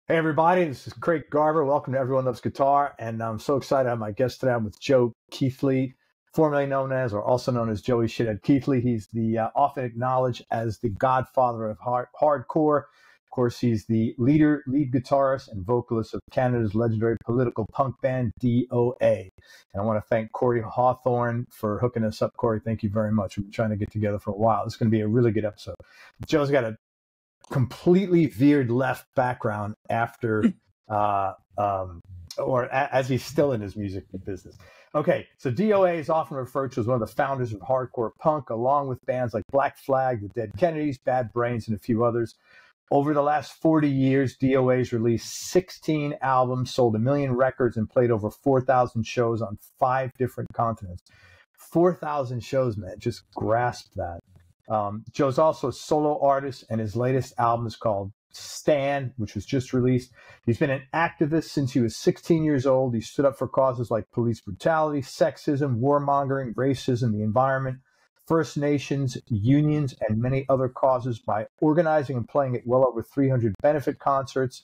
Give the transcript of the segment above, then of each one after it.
Hey everybody, this is Craig Garver. Welcome to Everyone Loves Guitar, and I'm so excited to have my guest today. I'm with Joe Keithley, formerly known as, or also known as Joey Shithead Keithley. He's the often acknowledged as the godfather of hardcore. Of course, he's the lead guitarist and vocalist of Canada's legendary political punk band D.O.A. And I want to thank Corey Hawthorne for hooking us up. Corey, thank you very much. We've been trying to get together for a while. It's going to be a really good episode. Joe's got a completely veered left background after as he's still in his music business. Okay, so D.O.A. is often referred to as one of the founders of hardcore punk, along with bands like Black Flag, the Dead Kennedys, Bad Brains, and a few others. Over the last 40 years, D.O.A. has released 16 albums, sold 1 million records, and played over 4,000 shows on 5 different continents. 4,000 shows, man, just grasp that. Joe's also a solo artist, and his latest album is called Stand, which was just released. He's been an activist since he was 16 years old. He stood up for causes like police brutality, sexism, warmongering, racism, the environment, First Nations, unions, and many other causes by organizing and playing at well over 300 benefit concerts.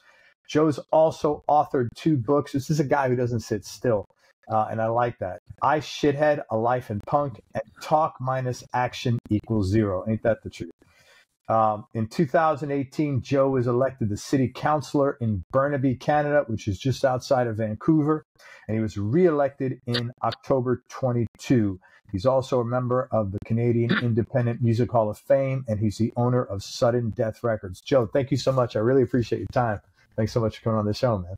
Joe's also authored 2 books. This is a guy who doesn't sit still. And I like that. I Shithead, A Life in Punk, and Talk minus Action equals 0. Ain't that the truth? In 2018, Joe was elected the city councillor in Burnaby, Canada, which is just outside of Vancouver, and he was re-elected in October 22. He's also a member of the Canadian Independent Music Hall of Fame, and he's the owner of Sudden Death Records. Joe, thank you so much. I really appreciate your time. Thanks so much for coming on the show, man.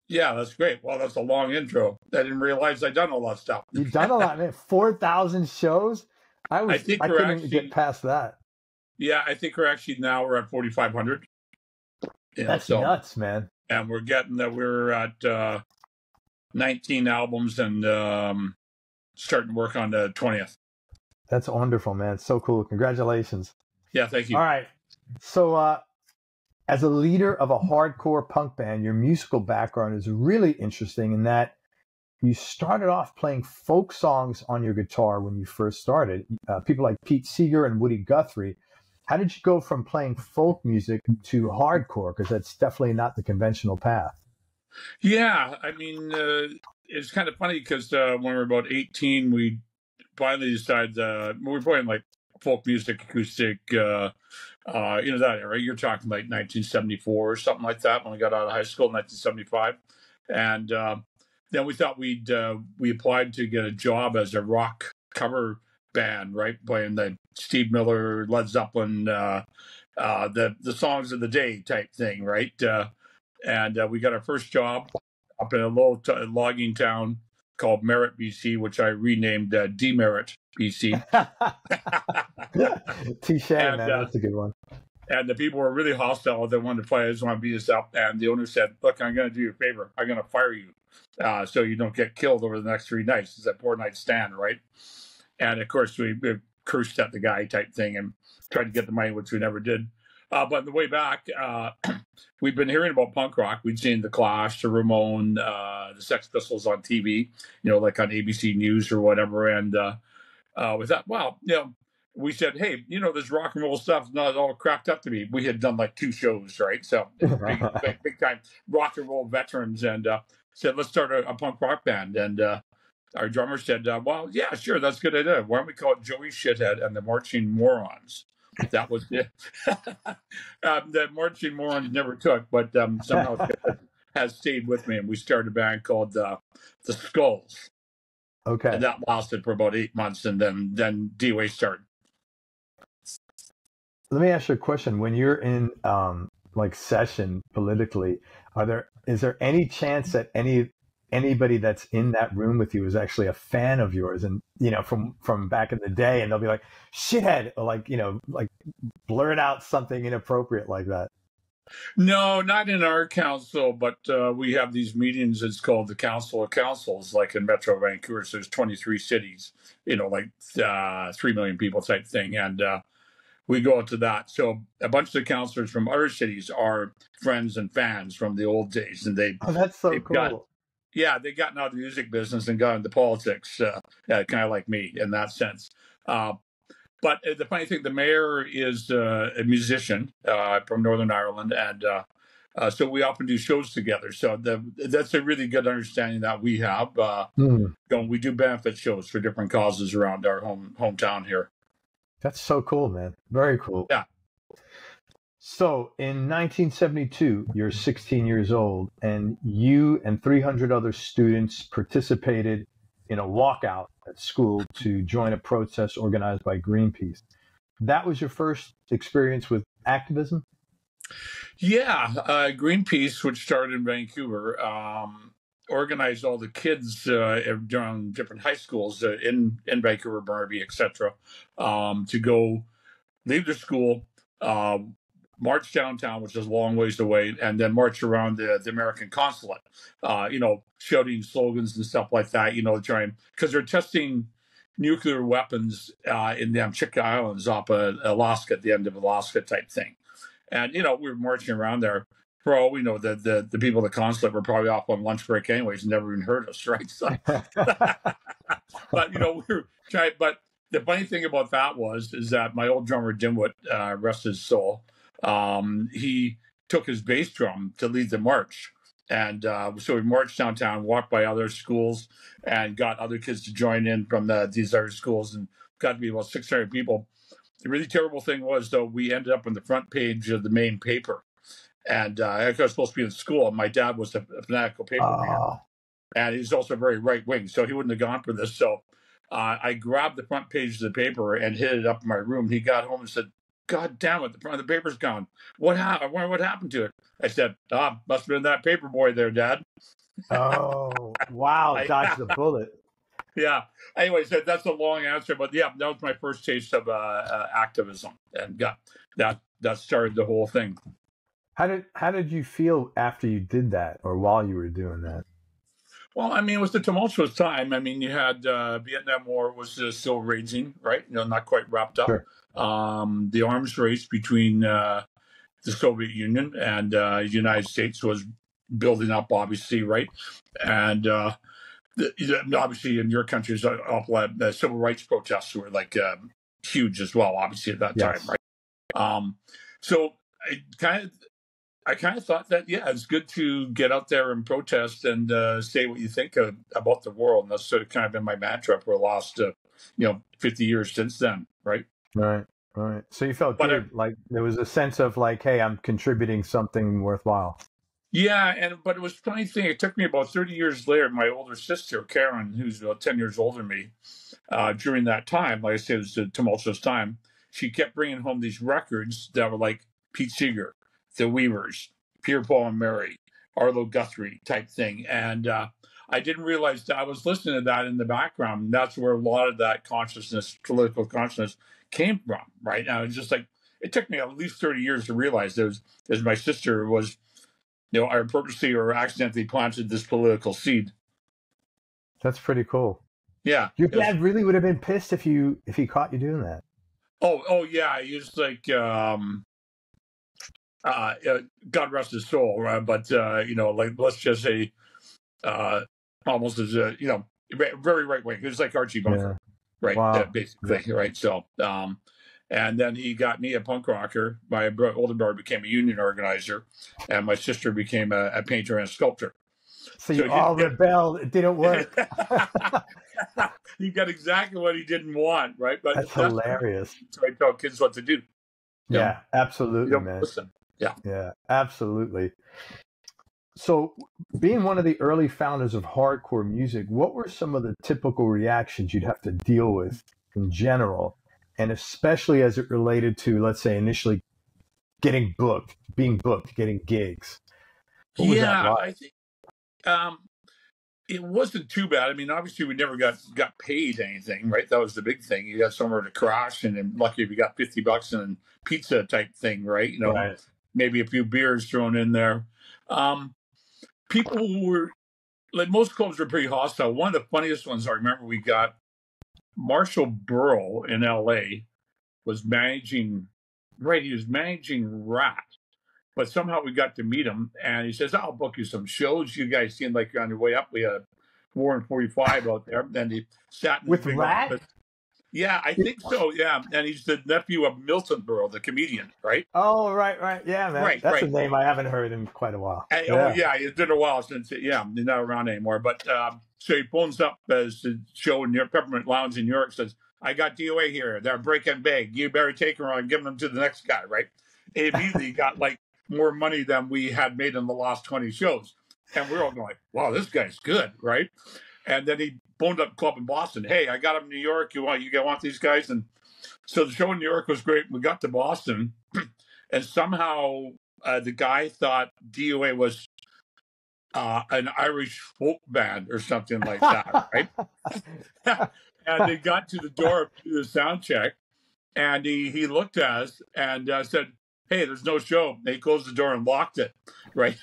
Yeah, that's great. Well, that's a long intro. I didn't realize I'd done all that stuff. You've done a lot, man. 4,000 shows? I couldn't get past that. Yeah, I think we're at 4,500. That's nuts, man. And we're at 19 albums and starting to work on the 20th. That's wonderful, man. It's so cool. Congratulations. Yeah, thank you. All right. So, as a leader of a hardcore punk band, your musical background is really interesting in that you started off playing folk songs on your guitar when you first started. People like Pete Seeger and Woody Guthrie. How did you go from playing folk music to hardcore? Because that's definitely not the conventional path. Yeah, I mean, it's kind of funny because when we were about 18, we finally decided we were playing like folk music, acoustic, that era. You're talking like 1974 or something like that when we got out of high school, 1975. And then we thought we applied to get a job as a rock cover band, right? Playing the Steve Miller, Led Zeppelin, the songs of the day type thing, right? And we got our first job up in a little logging town called Merritt, BC, which I renamed Demerit, BC. Touche, man. That's a good one. And the people were really hostile. They wanted to play. They just want to beat us up. And the owner said, look, I'm going to do you a favor. I'm going to fire you so you don't get killed over the next 3 nights. It's a 4-night stand, right? And, of course, we cursed at the guy type thing and tried to get the money, which we never did. But on the way back, we'd been hearing about punk rock. We'd seen The Clash, the Ramones, the Sex Pistols on TV, like on ABC News or whatever. And we thought, well, we said, hey, this rock and roll stuff is not all cracked up to me. We had done like 2 shows, right? So big time rock and roll veterans, and said, let's start a punk rock band. And our drummer said, well, yeah, sure, that's a good idea. Why don't we call it Joey Shithead and the Marching Morons? That was it. The Marching Morons never took, but somehow has stayed with me. And we started a band called the Skulls. Okay. And that lasted for about 8 months, and then D.O.A. started. Let me ask you a question. When you're in session politically, is there any chance that anybody that's in that room with you is actually a fan of yours, and from back in the day, and they'll be like shithead, or like blurt out something inappropriate like that? No, not in our council, but we have these meetings. It's called the Council of Councils, like in Metro Vancouver. So there's 23 cities, 3 million people type thing, and we go to that. So a bunch of the councillors from other cities are friends and fans from the old days, and that's so cool. They got out of the music business and got into politics, kind of like me in that sense. But the funny thing, the mayor is a musician from Northern Ireland, and So we often do shows together. So that's a really good understanding that we have. We do benefit shows for different causes around our hometown here. That's so cool, man. Very cool. Yeah. So in 1972, you're 16 years old, and you and 300 other students participated in a walkout at school to join a protest organized by Greenpeace. That was your first experience with activism? Yeah. Greenpeace, which started in Vancouver, organized all the kids during different high schools in Vancouver, Burnaby, etc., to go leave their school, march downtown, which is a long ways away, and then march around the American consulate, shouting slogans and stuff like that, trying, because they're testing nuclear weapons in the Amchitka Islands off Alaska, at the end of Alaska type thing. And, we were marching around there. For all we know, the people at the consulate were probably off on lunch break anyways and never even heard us, right? So, but, we were trying, but the funny thing about that is that my old drummer, Dimwit, rest his soul, he took his bass drum to lead the march. And so we marched downtown, walked by other schools, and got other kids to join in from these other schools, and got to be about 600 people. The really terrible thing was, though, we ended up on the front page of the main paper. And I was supposed to be in school, and my dad was a fanatical paper man. And he's also very right-wing, so he wouldn't have gone for this. So I grabbed the front page of the paper and hid it up in my room. He got home and said, "God damn it, the front of the paper's gone. What happened? What happened to it?" I said, "Must have been that paper boy there, Dad." Oh, wow. Dodged the bullet. Yeah. Anyway, so that's a long answer, but yeah, that was my first taste of activism, and that started the whole thing. How did you feel after you did that, or while you were doing that? Well, I mean, it was a tumultuous time. I mean, you had Vietnam War was still raging, right? Not quite wrapped up. Sure. The arms race between the Soviet Union and the United States was building up, obviously, right? And obviously, in your countries, civil rights protests were like huge as well, obviously, at that time, right? So I kind of thought that, yeah, it's good to get out there and protest and say what you think about the world. And that's sort of kind of been my mantra for the last, 50 years since then, right? Right. So you felt good, like there was a sense of like, hey, I'm contributing something worthwhile. Yeah, but it was a funny thing. It took me about 30 years later, my older sister, Karen, who's about 10 years older than me, during that time, like I said, it was a tumultuous time, she kept bringing home these records that were like Pete Seeger, The Weavers, Pierre, Paul and Mary, Arlo Guthrie type thing. And I didn't realize that I was listening to that in the background. And that's where a lot of that consciousness, political consciousness, came from, right? And I was just like, it took me at least 30 years to realize as my sister was, I purposely or accidentally planted this political seed. That's pretty cool. Yeah. Your dad really would have been pissed if he caught you doing that. Oh yeah. He was like, God rest his soul, right? But like, let's just say, almost as very right wing. It was like Archie Bunker, right? Wow. Basically, right? So, and then he got me a punk rocker. My older brother became a union organizer, and my sister became a painter and a sculptor. So you all rebelled. It didn't work. You got exactly what he didn't want, right? But that's hilarious. So I tell kids what to do. Yeah, absolutely, man. Listen. Yeah, absolutely. So, being one of the early founders of hardcore music, what were some of the typical reactions you'd have to deal with in general, and especially as it related to, let's say, initially being booked, getting gigs? What was that like? I think it wasn't too bad. I mean, obviously, we never got paid anything, right? That was the big thing. You got somewhere to crash, and then lucky if you got $50 and pizza type thing, right? Right. Maybe a few beers thrown in there. People who were, like, most clubs were pretty hostile. One of the funniest ones I remember, we got Marshall Burrow in LA was managing, right? He was managing Rat, but somehow we got to meet him, and he says, "I'll book you some shows. You guys seem like you're on your way up." We had 4 and 45 out there, and he sat in with Rat. Yeah, I think so. Yeah, and he's the nephew of Milton Berle, the comedian, right? Oh, right, right. Yeah, man. Right, That's a right. name I haven't heard in quite a while. Oh Yeah. yeah, it's been a while since he's not around anymore. But so he phones up as the show in Peppermint Lounge in New York, says, "I got DOA here. They're breaking big. You better take them and give them to the next guy." Right? He immediately got like more money than we had made in the last 20 shows, and we're all going, "Wow, this guy's good," right? And then he phoned up a club in Boston. "Hey, I got them in New York. You want these guys?" And so the show in New York was great. We got to Boston, and somehow the guy thought DOA was an Irish folk band or something like that, right? And they got to the door to the sound check, and he looked at us and said, "Hey, there's no show." They closed the door and locked it, right?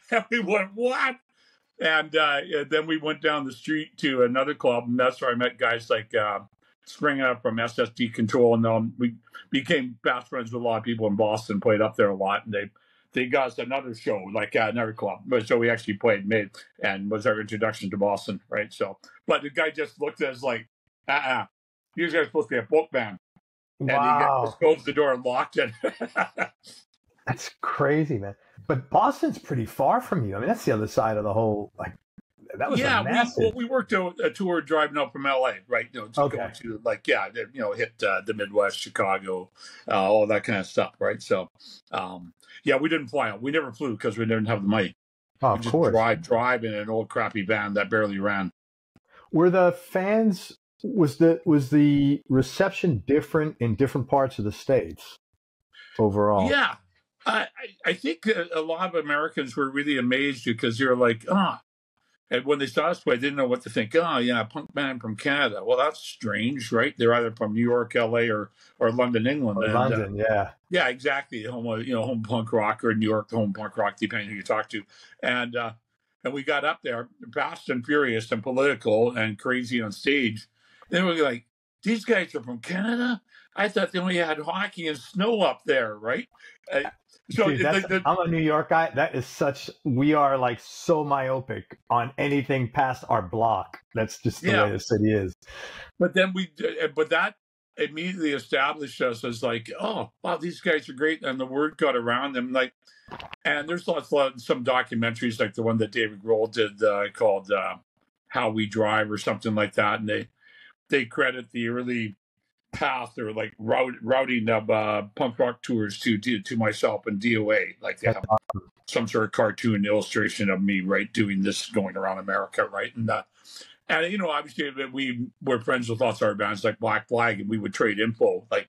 And we went, "What?" And then we went down the street to another club, and that's where I met guys like Spring Up from SSD Control, and we became fast friends with a lot of people in Boston. Played up there a lot, and they got us another show, like another club. But so we actually and was our introduction to Boston, right? So, but the guy just looked at us like, you guys are supposed to be a folk band, and he just closed the door and locked it. That's crazy, man. But Boston's pretty far from you. I mean, that's the other side of the whole, like, that was a massive... we worked a tour driving up from LA, right? Go to hit the Midwest, Chicago, all that kind of stuff, right? So, we didn't fly out. We never flew because we didn't have the money. Oh, we just drive in an old crappy van that barely ran. Were the fans, was the reception different in different parts of the States overall? Yeah. I think a lot of Americans were really amazed because you're like, and when they saw us play, they didn't know what to think. Oh, yeah, a punk band from Canada. Well, that's strange, right? They're either from New York, LA, or London, England. London, yeah. Yeah, exactly. Home punk rock, or New York, home punk rock, depending who you talk to. And we got up there, fast and furious and political and crazy on stage. Then we were like, these guys are from Canada? I thought they only had hockey and snow up there, right? Dude, I'm a New York guy. We are like so myopic on anything past our block. That's just the way the city is. But then that immediately established us as like, oh, wow, these guys are great. And the word got around them. Like, and there's some documentaries like the one that David Grohl did called How We Drive or something like that. And they credit the early path or like routing of punk rock tours to myself and D.O.A. Like they have some sort of cartoon illustration of me, right, doing this, going around America, right? And obviously we were friends with lots of our bands like Black Flag, and we would trade info like,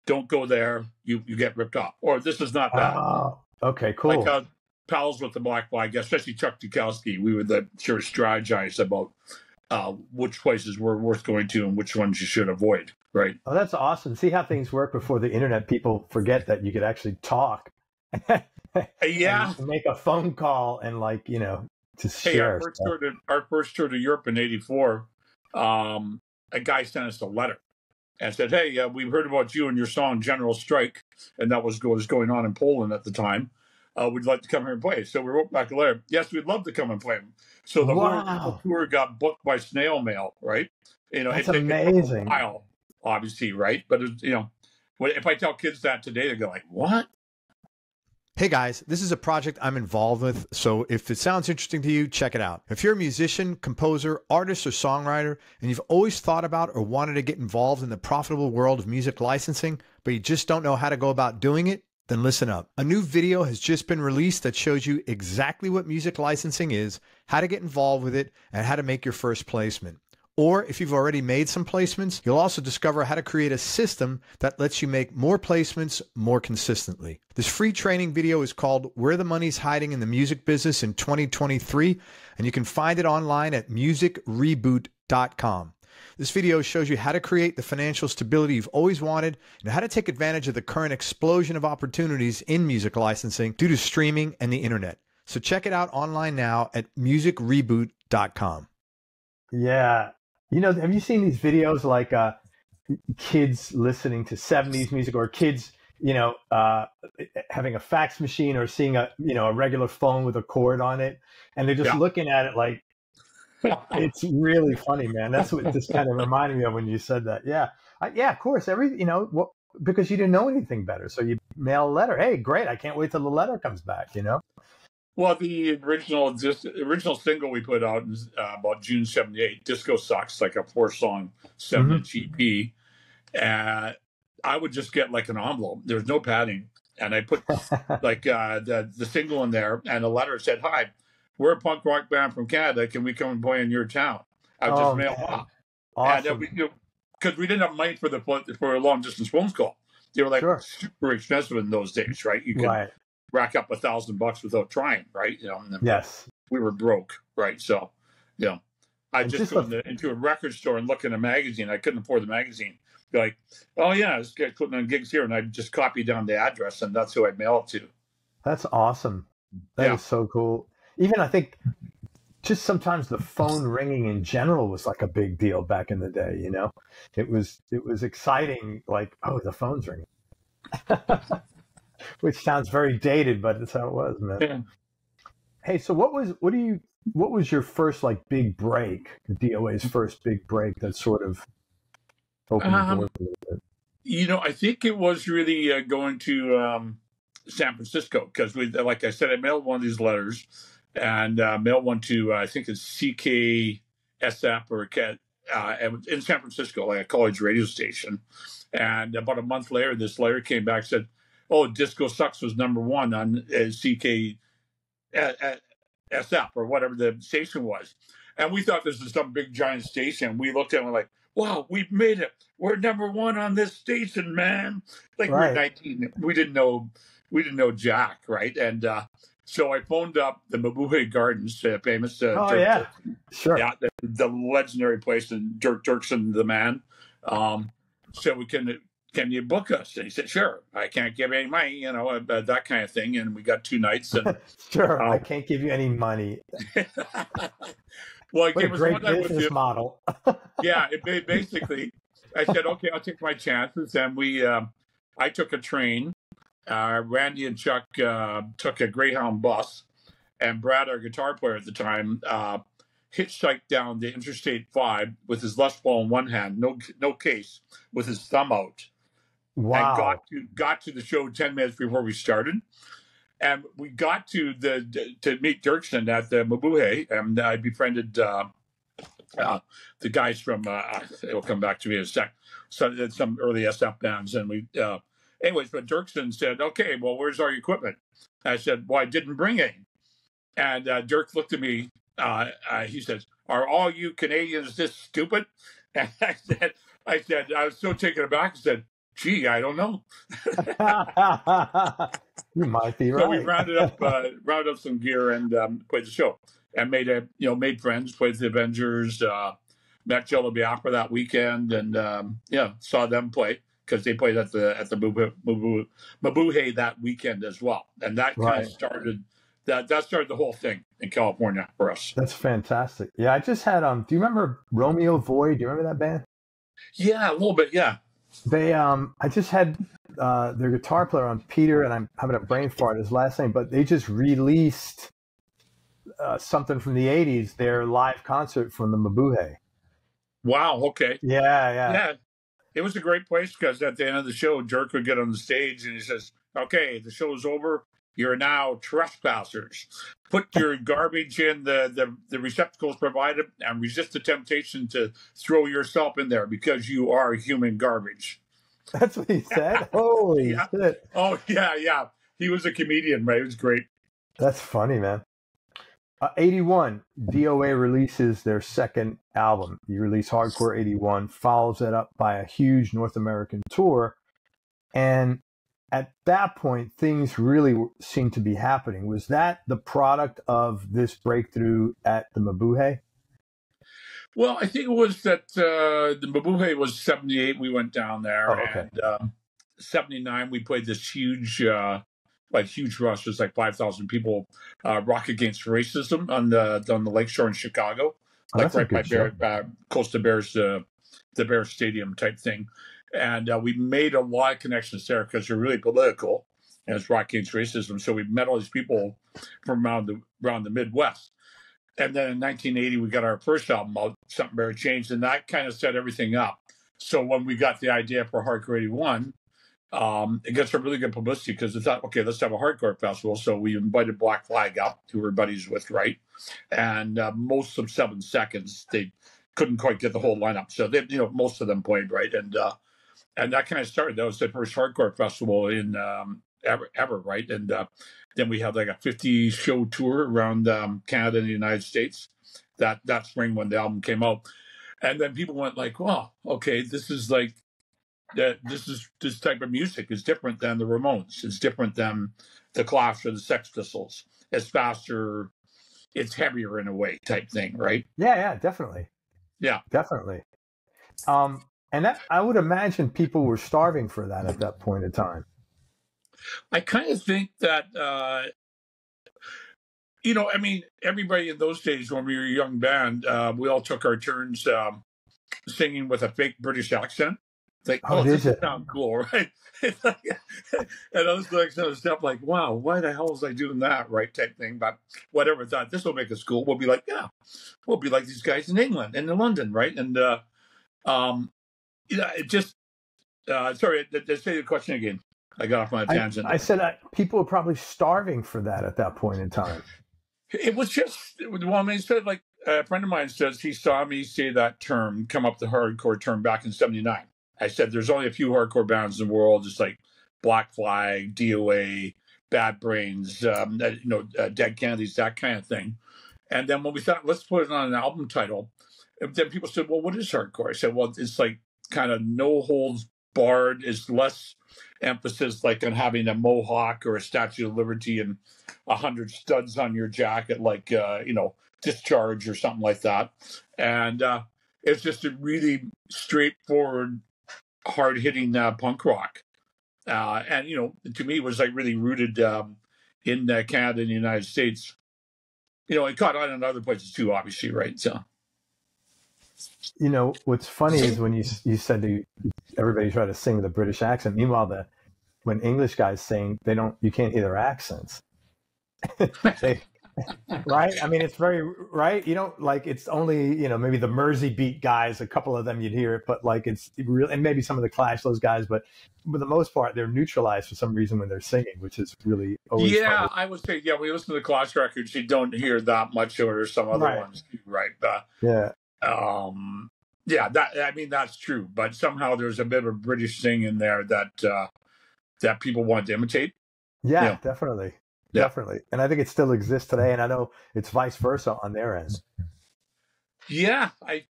don't go there, you get ripped off, or this is not that. Okay, cool. Like pals with the Black Flag, especially Chuck Dukowski, we would sort of strategize about which places were worth going to and which ones you should avoid, right? Oh, that's awesome. See how things work before the internet. People forget that you could actually talk. Yeah. And make a phone call and to share. Our first tour to Europe in '84, a guy sent us a letter and said, "Hey, we've heard about you and your song General Strike," and that was what was going on in Poland at the time. Would you like to come here and play? So we wrote back a letter. Yes, we'd love to come and play. So the whole tour got booked by snail mail, right? That's amazing. A while, obviously, right? But if I tell kids that today, they go like, "What?" Hey guys, this is a project I'm involved with, so if it sounds interesting to you, check it out. If you're a musician, composer, artist, or songwriter, and you've always thought about or wanted to get involved in the profitable world of music licensing, but you just don't know how to go about doing it, then listen up. A new video has just been released that shows you exactly what music licensing is, how to get involved with it, and how to make your first placement. Or if you've already made some placements, you'll also discover how to create a system that lets you make more placements more consistently. This free training video is called Where the Money's Hiding in the Music Business in 2023, and you can find it online at musicreboot.com. This video shows you how to create the financial stability you've always wanted and how to take advantage of the current explosion of opportunities in music licensing due to streaming and the internet. So check it out online now at musicreboot.com. Yeah. Have you seen these videos like kids listening to 70s music, or kids, having a fax machine or seeing a regular phone with a cord on it, and they're just looking at it like, It's really funny, man. That's what this kind of reminded me of when you said that. Yeah, yeah, of course. Because you didn't know anything better, so you mail a letter. Hey, great! I can't wait till the letter comes back. Well, the original single we put out is about June '78. Disco Sucks, like a 4-song 7-inch EP. And I would just get like an envelope. There was no padding, and I put like the single in there, and a letter said, "Hi, we're a punk rock band from Canada. Can we come and play in your town?" I would just mail off. Awesome. And because we didn't have money for a long distance phone call. They were like super expensive in those days, right? You could rack up $1,000 without trying, right? Yes. We were broke, right? So, I just go into a record store and look in a magazine. I couldn't afford the magazine. Be like, oh yeah, this guy's putting on gigs here, and I just copy down the address, and that's who I mail it to. That's awesome. That is so cool. Even I think just sometimes the phone ringing in general was like a big deal back in the day. It was exciting. Like, oh, the phone's ringing, which sounds very dated, but that's how it was, man. Yeah. Hey, so what was your first like big break? D.O.A.'s first big break that sort of opened the door a little bit. I think it was really going to San Francisco because like I said, I mailed one of these letters and mailed one to I think it's CKSF or in San Francisco, like a college radio station. And about a month later, this letter came back and said, "Oh, Disco Sucks was #1 on CKSF or whatever the station was." And we thought this was some big giant station. We looked at it and we're like, "Wow, we've made it. We're #1 on this station, man." Like we were 19. We didn't know Jack, right? And so I phoned up the Mabuhay Gardens, famous. Sure. Yeah, the legendary place, and Dirk Dirksen, the man. So can you book us? And he said, "Sure. I can't give any money, that kind of thing." And we got 2 nights. And sure, I can't give you any money. Well, what a great business model. Yeah, basically, I said, "Okay, I'll take my chances." And I took a train. Randy and Chuck took a Greyhound bus, and Brad, our guitar player at the time, hitchhiked down the Interstate 5 with his Les Paul in one hand, no case, with his thumb out. Wow! And got to the show 10 minutes before we started, and we got to meet Dirksen at the Mabuhay, and I befriended the guys from. It'll come back to me in a sec. So some early SF bands, and we. Anyways, but Dirksen said, "Okay, well, where's our equipment?" I said, "Well, I didn't bring any." And Dirk looked at me. He says, "Are all you Canadians this stupid?" And I said, I was so taken aback. I said, "Gee, I don't know." You might be right. So we rounded up some gear and played the show, and made friends, played the Avengers, met Joe Biafra that weekend, and saw them play because they played at the Mabuhay that weekend as well, and that kind of started. That started the whole thing in California for us. That's fantastic. Yeah, I just had do you remember Romeo Void? Do you remember that band? Yeah, a little bit. Yeah. They I just had their guitar player on, Peter, and I'm having a brain fart his last name, but they just released something from the 80s, their live concert from the Mabuhay. Wow. Okay. Yeah. It was a great place because at the end of the show, Dirk would get on the stage and he says, "Okay, the show's over. You're now trespassers. Put your garbage in the receptacles provided and resist the temptation to throw yourself in there because you are human garbage." That's what he said? Holy shit. Oh, yeah. He was a comedian, right? It was great. That's funny, man. 81, D.O.A. releases their second album. You release Hardcore 81, follows it up by a huge North American tour. And at that point, things really seemed to be happening. Was that the product of this breakthrough at the Mabuhay? Well, I think it was that the Mabuhay was 78. We went down there, and 79 we played this huge rush. There's like 5,000 people. Rock Against Racism on the lakeshore in Chicago, like right by close to the Bears Stadium type thing. And we made a lot of connections there because they're really political, and it's Rock Against Racism. So we met all these people from around the Midwest. And then in 1980, we got our first album out, Something Better Changed, and that kind of set everything up. So when we got the idea for Hardcore 81, it got some really good publicity because they thought, okay, let's have a hardcore festival. So we invited Black Flag up, who we're buddies with, right? And most of 7 Seconds, they couldn't quite get the whole lineup. So they, most of them played, right? And that kind of started. That was the first hardcore festival in ever, right? And then we had like a 50 show tour around Canada and the United States that spring when the album came out. And then people went like, wow, okay, this is like, this type of music is different than the Ramones. It's different than the Clash or the Sex Pistols. It's faster, it's heavier in a way type thing, right? Yeah, definitely. Yeah. Definitely. And that, I would imagine people were starving for that at that point in time. I kind of think that, I mean, everybody in those days when we were a young band, we all took our turns singing with a fake British accent. Like, this sounds cool, right? And I was like, some stuff like, wow, why the hell was I doing that, right? Type thing. But whatever, thought this will make us cool. We'll be like, yeah, we'll be like these guys in England and in London, right? And it just sorry, let's say the question again. I got off my tangent. I said people were probably starving for that at that point in time. It was just, well, I mean, said like a friend of mine says he saw me say that term, come up the hardcore term back in '79. I said there's only a few hardcore bands in the world, just like Black Flag, D.O.A, Bad Brains, Dead Kennedys, that kind of thing. And then when we thought, let's put it on an album title, then people said, well, what is hardcore? I said, well, it's like kind of no holds barred. It's less emphasis like on having a mohawk or a Statue of Liberty and 100 studs on your jacket, like, Discharge or something like that. And it's just a really straightforward, hard-hitting punk rock. And, to me, it was like really rooted in Canada and the United States. It caught on in other places too, obviously, right? So, what's funny is when you said everybody tried to sing with a British accent. Meanwhile, when English guys sing, you can't hear their accents. Right? I mean, it's very right. It's only maybe the Mersey beat guys. A couple of them you'd hear it, but like it's real, and maybe some of the Clash, those guys. But for the most part, they're neutralized for some reason when they're singing, which is really always fun. I would say when you listen to the Clash records, you don't hear that much, or some other ones, right? That's true. But somehow there's a bit of a British thing in there that people want to imitate. Yeah, definitely. Yeah. Definitely. And I think it still exists today. And I know it's vice versa on their end. Yeah.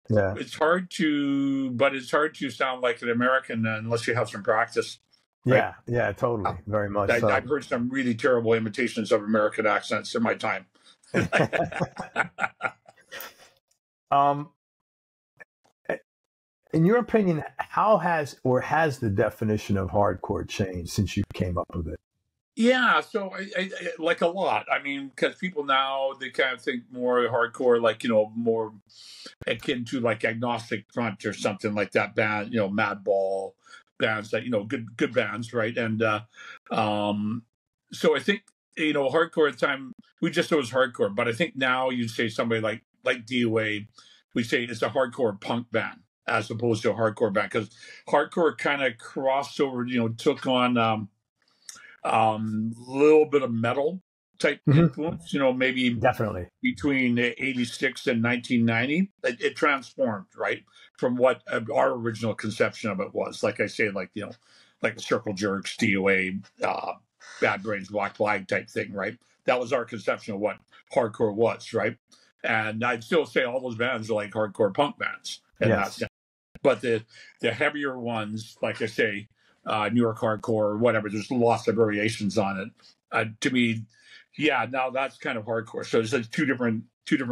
It's hard to sound like an American unless you have some practice. Right? Yeah, totally. Very much so. I've heard some really terrible imitations of American accents in my time. In your opinion, how has the definition of hardcore changed since you came up with it? Yeah, so I like a lot. I mean, because people now, they kind of think more hardcore, like, more akin to like Agnostic Front or something like that band, Madball bands that, good bands, right? And so I think, hardcore at the time, we just thought it was hardcore. But I think now you'd say somebody like D.O.A, we say it's a hardcore punk band as opposed to a hardcore band, because hardcore kind of crossed over, took on little bit of metal type influence, maybe definitely between 86 and 1990. It transformed, right, from what our original conception of it was. Like I say, like the Circle Jerks, D.O.A, Bad Brains, Black Flag type thing, right? That was our conception of what hardcore was, right? And I'd still say all those bands are like hardcore punk bands in that sense. But the heavier ones, like I say, New York hardcore or whatever, there's lots of variations on it. To me, now that's kind of hardcore. So it's like two different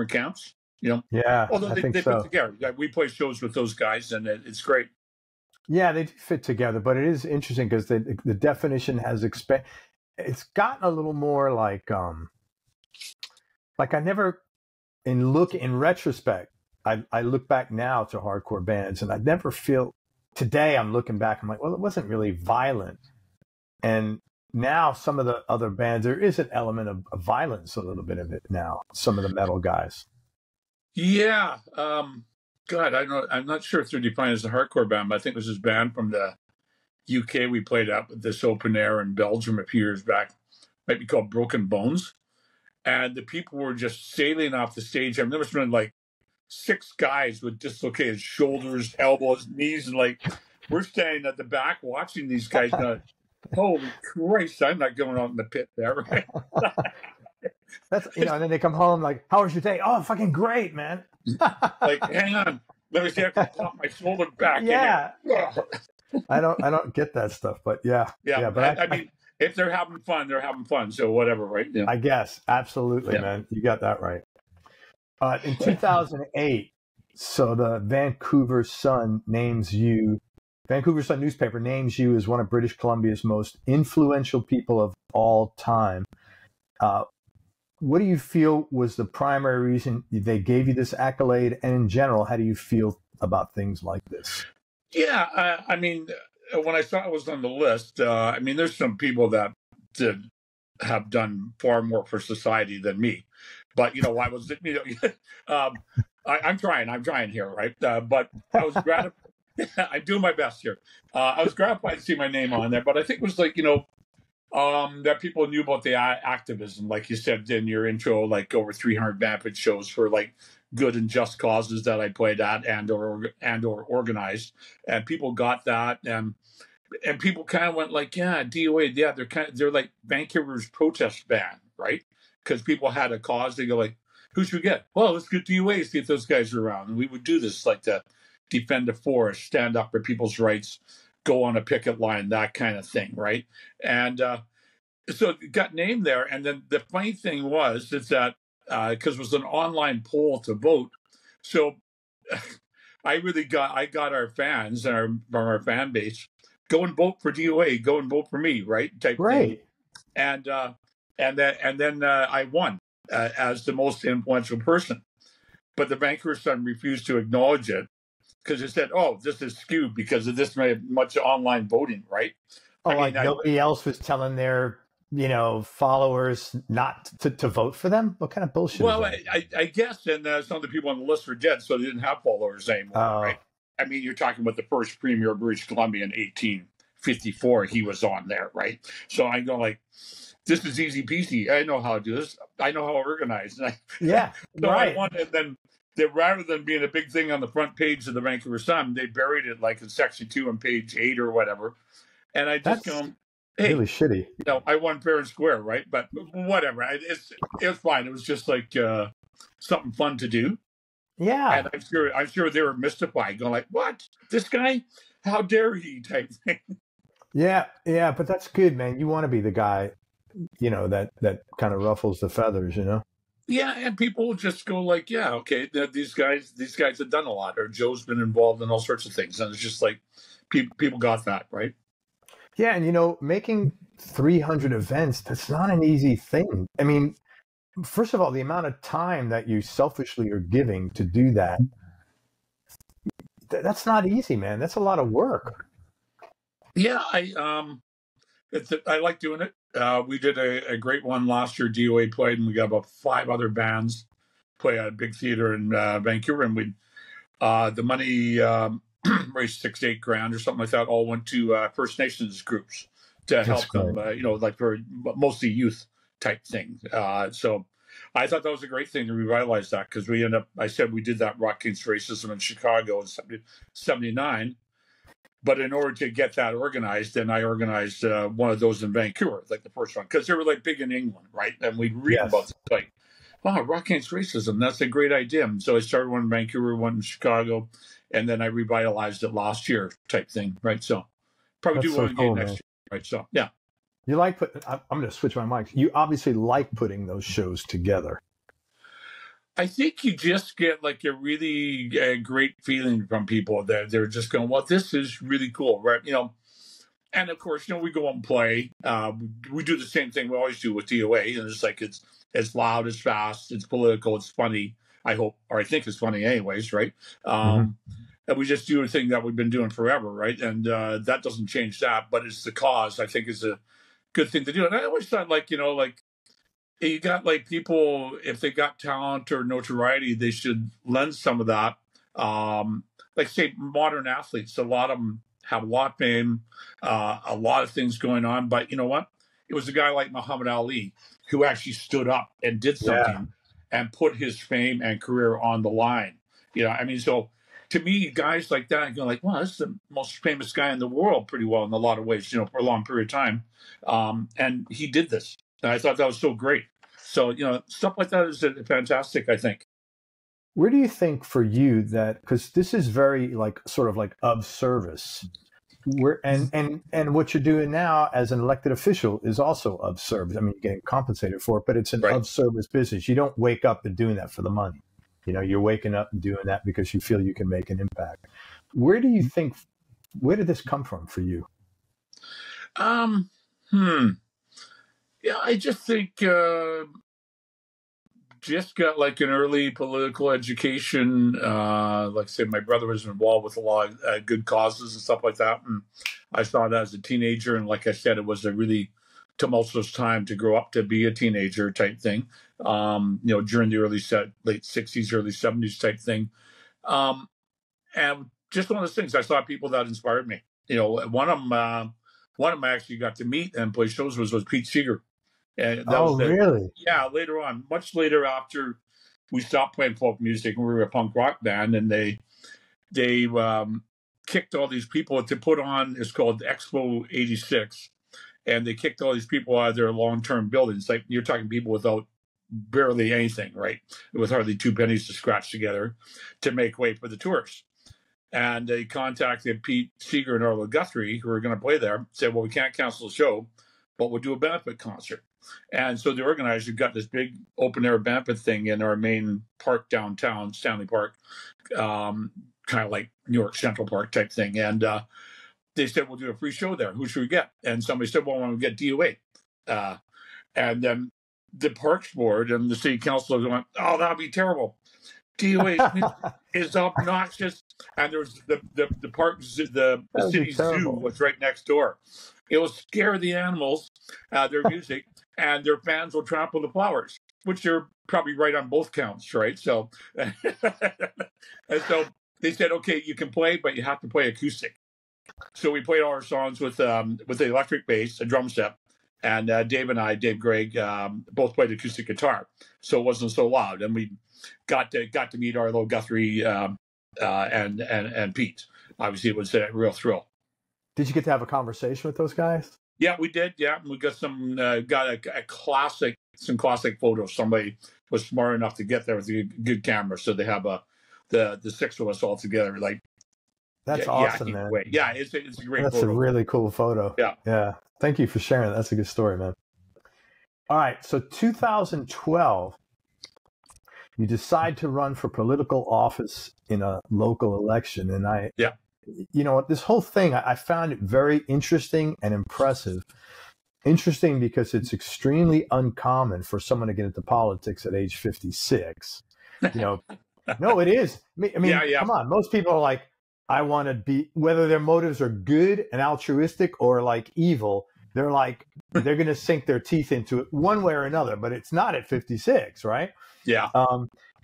camps, Yeah. Although they fit together. We play shows with those guys, and it's great. Yeah, they fit together, but it is interesting because the definition has it's gotten a little more like I never in retrospect. I look back now to hardcore bands, and I never feel. Today, I'm looking back, I'm like, well, it wasn't really violent. And now some of the other bands, there is an element of violence, a little bit of it now, some of the metal guys. Yeah. God, I'm not sure if they're defined as a hardcore band, but I think it was this band from the UK we played at this open air in Belgium a few years back. Might be called Broken Bones. And the people were just sailing off the stage. I've never seen like 6 guys with dislocated shoulders, elbows, knees, and like we're standing at the back watching these guys going, holy Christ, I'm not going out in the pit there, right? That's, and then they come home like, how was your day? Oh, fucking great, man. Like, hang on, let me see if I can pop my shoulder back. Yeah. I don't get that stuff, but yeah. But I mean, if they're having fun, they're having fun. So whatever, right? Yeah. I guess. Absolutely, man. You got that right. In 2008, so the Vancouver Sun newspaper names you as one of British Columbia's most influential people of all time. What do you feel was the primary reason they gave you this accolade? And in general, how do you feel about things like this? Yeah, I mean, when I saw it was on the list, I mean, there's some people that have done far more for society than me. But, I was, I'm trying here, right? But I was gratified. I'm doing my best here. I was gratified to see my name on there, but I think it was like, that people knew about the activism, like you said in your intro, like over 300 benefit shows for like good and just causes that I played at and or organized, and people got that, and people kind of went like, yeah, D.O.A, yeah, they're like Vancouver's protest band, right? Because people had a cause, they go like, who should we get? Well, let's get D.O.A, see if those guys are around, and we would do this like to defend the forest, stand up for people's rights, go on a picket line, that kind of thing, right? And so it got named there. And then the funny thing is that because it was an online poll to vote, so I got our fans and our fan base, go and vote for D.O.A, go and vote for me, right? Type Great. thing. And then I won as the most influential person, but the Vancouver Sun refused to acknowledge it, because it said, oh, this is skewed because of this much online voting, right? Oh, I mean, nobody else was telling their, followers not to vote for them? What kind of bullshit is that? I guess, and some of the people on the list were dead, so they didn't have followers anymore, right? I mean, you're talking about the first premier of British Columbia in 1854. He was on there, right? So I go like, this is easy peasy. I know how to do this. I know how to organize. So right. I wanted then. Rather than being a big thing on the front page of the Vancouver Sun, they buried it like in section 2 on page 8 or whatever. And I just go, hey, really shitty. I won fair and square, right? But whatever. It was fine. It was just like something fun to do. Yeah. And I'm sure they were mystified, going like, what? This guy? How dare he? Type thing. Yeah, but that's good, man. You want to be the guy, that kind of ruffles the feathers, Yeah, and people just go like, yeah, okay, these guys have done a lot, or Joe's been involved in all sorts of things, and it's just like people got that, right? Yeah, and making 300 events, that's not an easy thing. I mean, first of all, the amount of time that you selfishly are giving to do that's not easy, man. That's a lot of work. Yeah, I like doing it. We did a great one last year. D.O.A played, and we got about 5 other bands play at a big theater in Vancouver, and we the money raised $6 to $8 grand or something like that. All went to First Nations groups to help them. Like for mostly youth type thing. So I thought that was a great thing to revitalize that, because we I said we did that Rock Against Racism in Chicago in 79. But in order to get that organized, then I organized one of those in Vancouver, like the first one, because they were like big in England, right? And we read about this, like, wow, Rock Against Racism, that's a great idea. And so I started one in Vancouver, one in Chicago, and then I revitalized it last year type thing, right? So probably do one again next year, right? So, yeah. You like I'm going to switch my mics. You obviously like putting those shows together. I think you just get like a really great feeling from people that they're just going, well, this is really cool, right? And of course, we go out and play. We do the same thing we always do with D.O.A, and it's like it's loud, it's fast, it's political, it's funny. I hope, or I think it's funny anyways, right? And we just do a thing that we've been doing forever, right? And that doesn't change that, but it's the cause, I think, is a good thing to do. And I always thought, like, you got like people, if they got talent or notoriety, they should lend some of that. Like say modern athletes, a lot of them have a lot of fame, a lot of things going on. But you know what? It was a guy like Muhammad Ali who actually stood up and did something and put his fame and career on the line. You know, I mean, so to me, guys like that, you're like, wow, this is the most famous guy in the world pretty well in a lot of ways, you know, for a long period of time. And he did this. And I thought that was so great. So, you know, stuff like that is fantastic, I think. Where do you think for you that, because this is very like sort of like of service, where and what you're doing now as an elected official is also of service. I mean, you're getting compensated for it, but it's an of service business. You don't wake up and doing that for the money. You know, you're waking up and doing that because you feel you can make an impact. Where do you think, where did this come from for you? Yeah, I just think just got like an early political education. Like I said, my brother was involved with a lot of good causes and stuff like that. And I saw that as a teenager. And like I said, it was a really tumultuous time to grow up to be a teenager type thing, you know, during the late 60s, early 70s type thing. And just one of those things, I saw people that inspired me. You know, one of them I actually got to meet and play shows was Pete Seeger. And that was really? Yeah, later on, much later after we stopped playing folk music and we were a punk rock band, and they kicked all these people to put on, it's called Expo 86, and they kicked all these people out of their long-term buildings. Like, you're talking people without barely anything, right? With hardly 2 pennies to scratch together to make way for the tourists. And they contacted Pete Seeger and Arlo Guthrie, who were going to play there, said, well, we can't cancel the show, but we'll do a benefit concert. And so the organizers got this big open air benefit thing in our main park downtown, Stanley Park, kind of like New York Central Park type thing. And they said, we'll do a free show there. Who should we get? And somebody said, well, I want to get D.O.A. And then the Parks Board and the city council went, oh, that'd be terrible. D.O.A. is obnoxious. And there's the park, the city zoo was right next door. It will scare the animals, their music, and their fans will trample the flowers, which they're probably right on both counts, right? So, and so they said, okay, you can play, but you have to play acoustic. So we played all our songs with the electric bass, a drum set, and Dave Gregg, both played acoustic guitar, so it wasn't so loud. And we got to meet Arlo Guthrie and Pete. Obviously, it was a real thrill. Did you get to have a conversation with those guys? Yeah, we did. Yeah, we got some classic photos. Somebody was smart enough to get there with a good camera, so they have the 6 of us all together. Like, that's awesome, man. Yeah, it's a great. That's photo. A really cool photo. Yeah. Thank you for sharing that. That's a good story, man. All right, so 2012, you decide to run for political office in a local election, and you know what, this whole thing, I found it very interesting and impressive. Interesting because it's extremely uncommon for someone to get into politics at age 56. You know, no, it is. I mean, come on. Most people are like, I want to be, whether their motives are good and altruistic or like evil, they're like, they're going to sink their teeth into it one way or another, but it's not at 56, right? Yeah.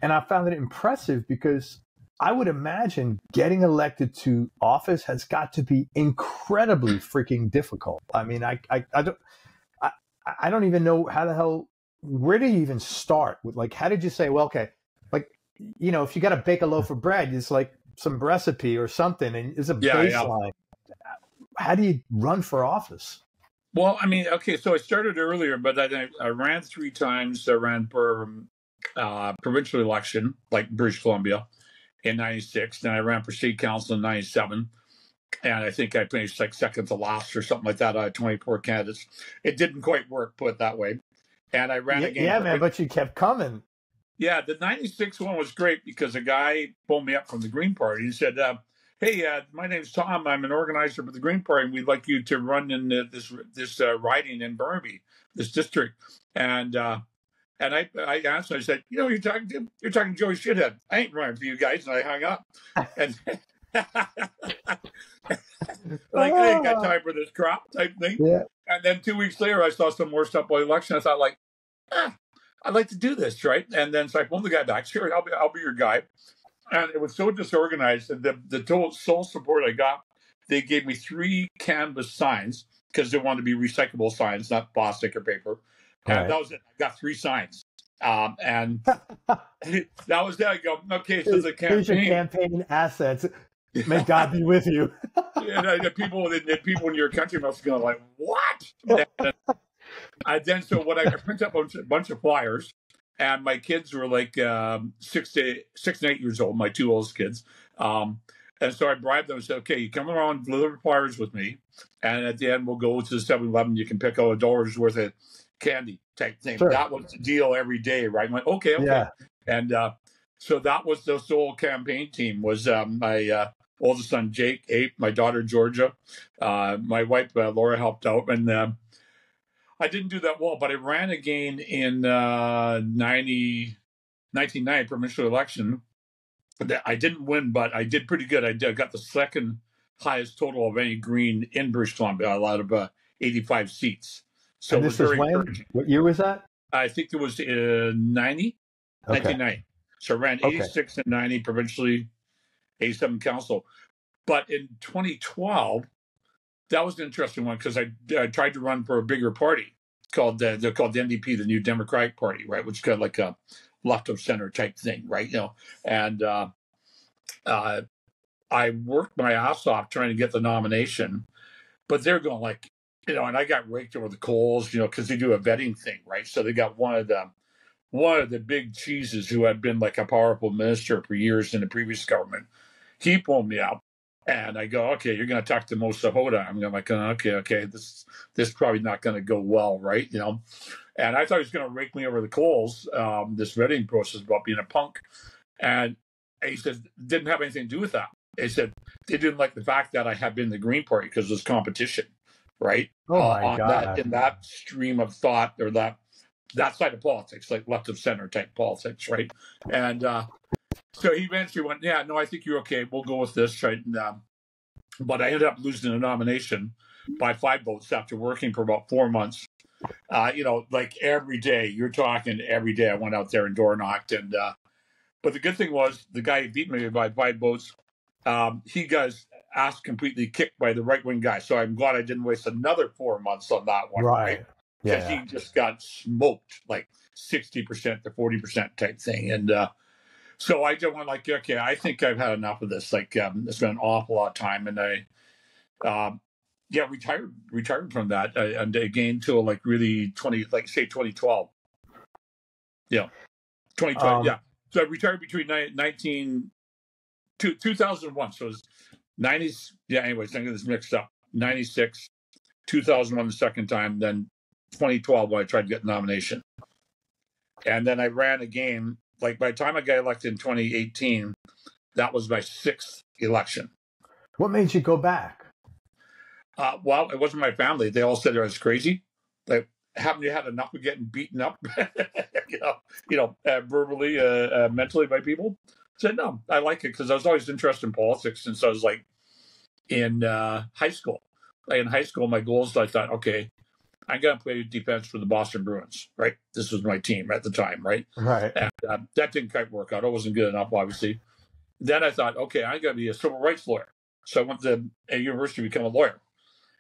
And I found it impressive because I would imagine getting elected to office has got to be incredibly freaking difficult. I mean, I don't even know how the hell, where do you even start with, like, how did you say, well, okay, like, you know, if you got to bake a loaf of bread, it's like some recipe or something, and it's a baseline. Yeah. How do you run for office? Well, I mean, okay, so I started earlier, but I ran 3 times. I ran for provincial election, like British Columbia, in 96. Then I ran for state council in 97. And I think I finished like second to last or something like that out of 24 candidates. It didn't quite work, put it that way. And I ran again. Yeah, man, but you kept coming. Yeah, the 96 one was great because a guy phoned me up from the Green Party. He said, hey, my name's Tom. I'm an organizer for the Green Party, and we'd like you to run in this riding in Burnaby, this district. And I asked him, I said, you know, you're talking Joey Shithead. I ain't running for you guys. And I hung up. And like, I ain't got time for this crap type thing. Yeah. And then 2 weeks later, I saw some more stuff by the election. I thought, like, I'd like to do this, right? And then so I phoned the guy back. Sure, I'll be your guy. And it was so disorganized that the total sole support I got, they gave me 3 canvas signs because they wanted to be recyclable signs, not plastic or paper. And that was it. I got 3 signs. And that was that. I go, okay, so the campaign. Here's your campaign assets. May God be with you. And the people in your country must be going like, what? And then so what I printed up a bunch of flyers, and my kids were like 6 and 8 years old, my 2 oldest kids. And so I bribed them and said, okay, you come around, deliver flyers with me, and at the end we'll go to the 7-Eleven. You can pick out $1 worth of candy type thing. Sure. That was the deal every day, right? I went, okay. Yeah. And so that was the whole campaign team. Was my oldest son Jake, 8, my daughter Georgia, my wife Laura helped out, and I didn't do that well, but I ran again in 1990 provincial election. I didn't win, but I did pretty good. I got the second highest total of any Green in British Columbia, out of 85 seats. So and this was when? What year was that? I think it was 1990. So I ran 86 and 90 provincially, 87 council. But in 2012, that was an interesting one because I tried to run for a bigger party called they're called the NDP, the New Democratic Party, right, which is kind of like a left of center type thing, right? And I worked my ass off trying to get the nomination, but they're going like, and I got raked over the coals, because they do a vetting thing, right? So they got one of the big cheeses who had been like a powerful minister for years in the previous government. He pulled me out. And I go, okay, you're going to talk to Mo Sahota. I'm going like, okay, this probably not going to go well, right? And I thought he was going to rake me over the coals, this vetting process about being a punk. And he said, didn't have anything to do with that. He said, they didn't like the fact that I had been in the Green Party because there's competition, right? Oh, my God. In that stream of thought, or that side of politics, like left of center type politics, right? And so he eventually went, yeah, no, I think you're okay. We'll go with this. Right? But I ended up losing the nomination by 5 votes after working for about 4 months. Like every day, you're talking every day. I went out there and door knocked. And but the good thing was the guy who beat me by 5 votes, he got his ass completely kicked by the right-wing guy. So I'm glad I didn't waste another 4 months on that one. Right. Because he just got smoked, like 60% to 40% type thing. And so I just went like, okay, I think I've had enough of this. Like, it's been an awful lot of time, and I, retired from that, and again till like really 2012. Yeah, 2012. Yeah, so I retired between 2001. So it was 90s. Yeah. Anyways, I'm getting this mixed up. 96, 2001 the second time, then 2012 when I tried to get the nomination, and then I ran again. Like by the time I got elected in 2018, that was my 6th election. What made you go back? Well, it wasn't my family. They all said I was crazy. Like, haven't you had enough of getting beaten up, verbally, mentally by people? I said, no, I like it because I was always interested in politics since I was like in high school. Like in high school, my goals, I thought, okay, I'm going to play defense for the Boston Bruins, right? This was my team at the time, right? Right. And that didn't quite work out. It wasn't good enough, obviously. Then I thought, okay, I'm going to be a civil rights lawyer. So I went to a university to become a lawyer.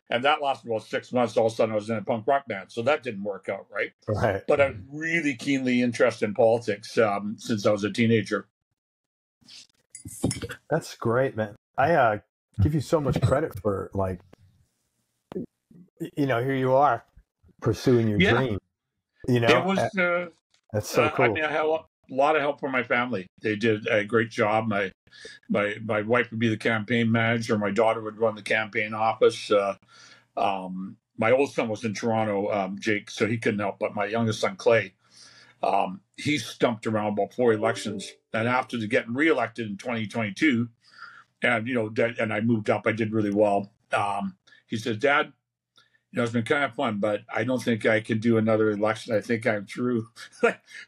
And that lasted about 6 months. All of a sudden, I was in a punk rock band. So that didn't work out, right? Right. But I was really keenly interested in politics since I was a teenager. That's great, man. I give you so much credit for, like, here you are pursuing your dream. It was that's so cool. I mean, I had a lot of help from my family. They did a great job. My wife would be the campaign manager. My daughter would run the campaign office. My oldest son was in Toronto, Jake, so he couldn't help. But my youngest son, Clay, he stumped around about 4 elections. And after getting reelected in 2022, and and I moved up, I did really well. He says, Dad, it's been kind of fun, but I don't think I can do another election. I think I'm through.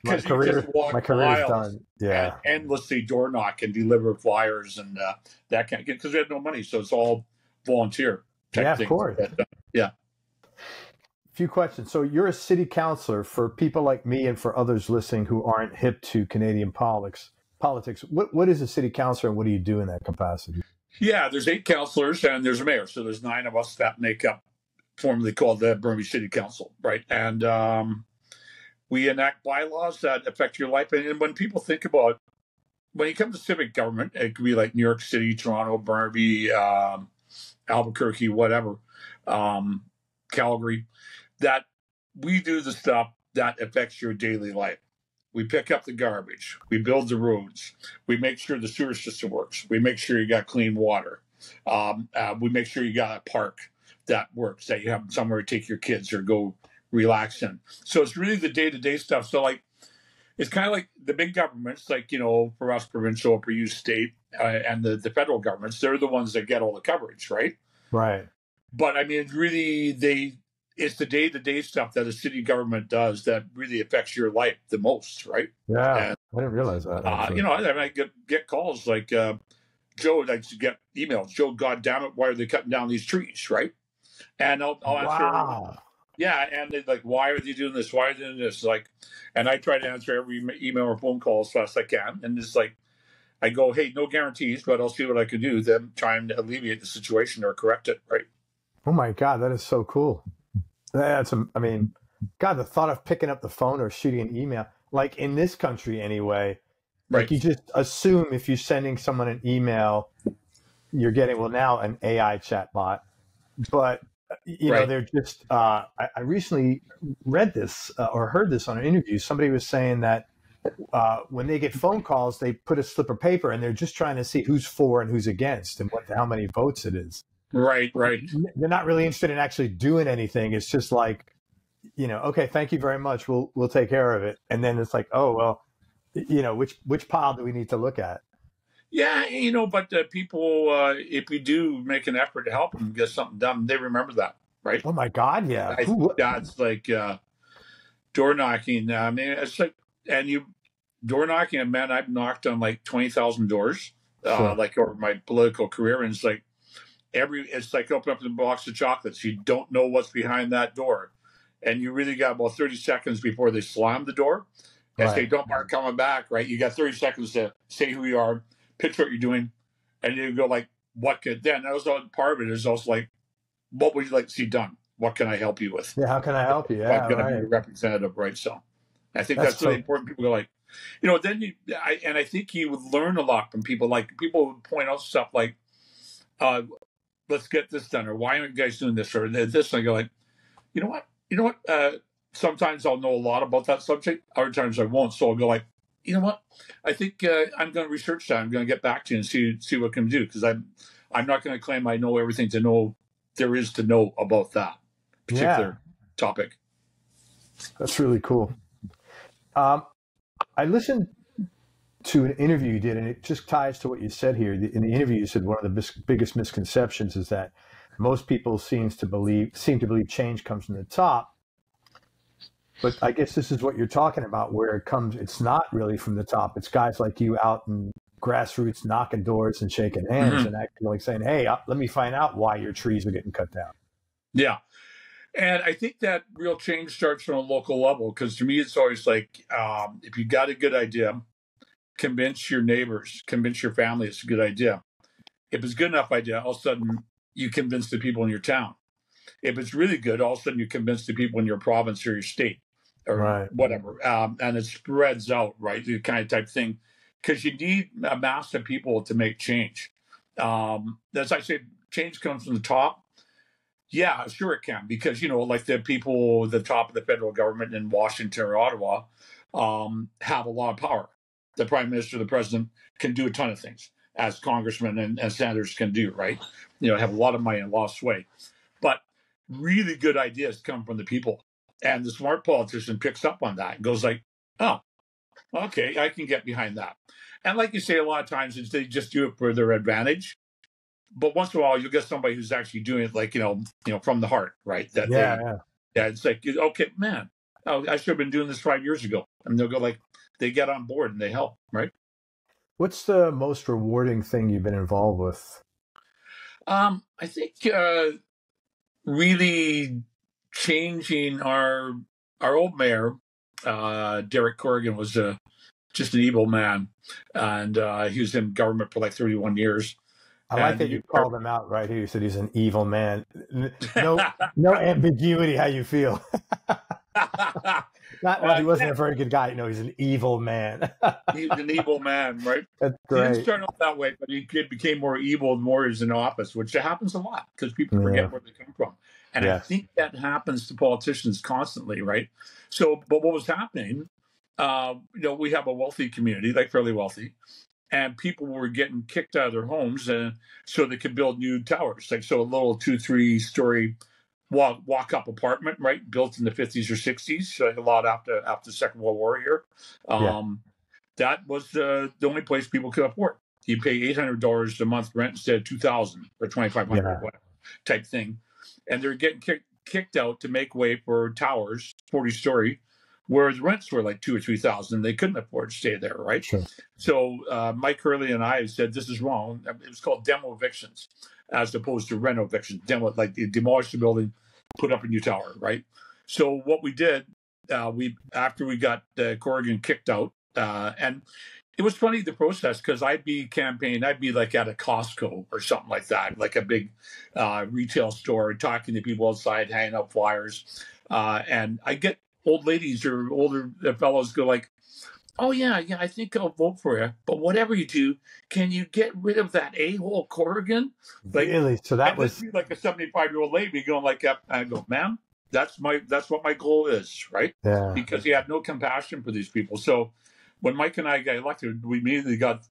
My career is done. Yeah. And endlessly door knock and deliver flyers and that kind of, because we had no money. So it's all volunteer type thing. Of course. Yeah. few questions. So you're a city councillor. For people like me and for others listening who aren't hip to Canadian politics, what is a city councillor and what do you do in that capacity? Yeah, there's 8 councillors and there's a mayor. So there's 9 of us that make up, formerly called the Burnaby City Council, right? And we enact bylaws that affect your life. And when people think about, when you come to civic government, it could be like New York City, Toronto, Burnaby, Albuquerque, whatever, Calgary, that we do the stuff that affects your daily life. We pick up the garbage. We build the roads. We make sure the sewer system works. We make sure you got clean water. We make sure you got a park that works, that you have somewhere to take your kids or go relax in. So it's really the day-to-day stuff. So like, it's kind of like the big governments, like, for us, provincial, for you, state, and the federal governments, they're the ones that get all the coverage, right? Right. But I mean, it's really, it's the day-to-day stuff that a city government does that really affects your life the most, right? Yeah, and, I didn't realize that. I get calls like, Joe, I get emails, Joe, God damn it, why are they cutting down these trees, right? And I'll answer. Wow. Yeah, and they're like, why are they doing this? Why are they doing this? Like, and I try to answer every email or phone call as fast as I can. And it's like, I go, hey, no guarantees, but I'll see what I can do. Then trying to alleviate the situation or correct it, right? Oh my God, that is so cool. God, the thought of picking up the phone or shooting an email, like in this country anyway, Right. like you just assume if you're sending someone an email, you're getting, well, now an AI chatbot, but they're just, I recently read this or heard this on an interview. Somebody was saying that when they get phone calls, they put a slip of paper and they're just trying to see who's for and who's against and how many votes it is. Right. They're not really interested in actually doing anything. It's just like, okay, thank you very much. We'll take care of it. And then it's like, oh, well, which pile do we need to look at? Yeah, but people, if you do make an effort to help them get something done, they remember that, right? Oh my God, yeah. I think that's like door knocking. I mean, it's like, door knocking, and man, I've knocked on like 20,000 doors, Sure. like over my political career, and it's like it's like open up the box of chocolates. You don't know what's behind that door, and you really got about 30 seconds before they slam the door and say, "Don't bother coming back." Right? You got 30 seconds to say who you are, pitch what you're doing, and you go like, "What could?" Then also part of it is also like, "What would you like to see done? What can I help you with?" Yeah, how can I help you? Yeah, I'm going to be your representative, right? So, I think that's really important. People go like, then I think you would learn a lot from people. Like people would point out stuff like, let's get this done, or why aren't you guys doing this or this? And I go like, you know what? Sometimes I'll know a lot about that subject. Other times I won't. So I'll go like, you know what? I think I'm going to research that. I'm going to get back to you and see what I can do, because I'm not going to claim I know everything there is to know about that particular topic. That's really cool. I listened to an interview you did, and it just ties to what you said here. In the interview, you said one of the biggest misconceptions is that most people seem to believe change comes from the top. But I guess this is what you're talking about, where it's not really from the top. It's guys like you out in grassroots knocking doors and shaking hands and acting like saying, hey, let me find out why your trees are getting cut down. Yeah. And I think that real change starts from a local level, because to me, it's always like, if you got a good idea, convince your neighbors, convince your family it's a good idea. If it's a good enough idea, all of a sudden you convince the people in your town. If it's really good, all of a sudden you convince the people in your province or your state or whatever. And it spreads out, right? The kind of type thing, because you need a mass of people to make change. As I say, change comes from the top. Yeah, sure it can, because, like the people at the top of the federal government in Washington or Ottawa have a lot of power. The prime minister, the president can do a ton of things, as congressmen and senators can do, right? Have a lot of money and a lot of sway. But really good ideas come from the people. And the smart politician picks up on that and goes like, oh, okay, I can get behind that. And like you say, a lot of times they just do it for their advantage. But once in a while, you'll get somebody who's actually doing it, like, from the heart, right? It's like, okay, man, I should have been doing this 5 years ago. And they'll go like, they get on board and they help, right? What's the most rewarding thing you've been involved with? I think really changing our old mayor, Derek Corrigan, was just an evil man, and he was in government for like 31 years. I like that you called him out right here. You said he's an evil man. No ambiguity how you feel. Not well, he wasn't a very good guy. No, he's an evil man. He's an evil man, right? That's great. He didn't start off that way, but he became more evil the more he's in office, which happens a lot because people forget where they come from. And I think that happens to politicians constantly, right? So, but what was happening, we have a wealthy community, like fairly wealthy, and people were getting kicked out of their homes so they could build new towers. Like, so a little 2-3 story walk up apartment, right? Built in the 50s or 60s, so a lot after the Second World War here. That was the only place people could afford. You pay $800 a month rent instead of $2,000 or $2,500 whatever type thing. And they're getting kicked out to make way for towers, 40-story, where the rents were like $2,000 or $3,000. They couldn't afford to stay there, right? Sure. So Mike Hurley and I said, this is wrong. It was called demo evictions as opposed to reno evictions. Demo, like they demolished the building, put up a new tower, right? So what we did, after we got Corrigan kicked out, and it was funny, the process, because I'd be like at a Costco or something like that, like a big retail store, talking to people outside, handing out flyers. And I get old ladies or older fellows go like, oh, yeah, I think I'll vote for you. But whatever you do, can you get rid of that a-hole Corrigan? Like, really? So that was like a 75-year-old lady going like, I go, ma'am, that's what my goal is, right? Yeah. Because he had no compassion for these people. So when Mike and I got elected, we immediately got,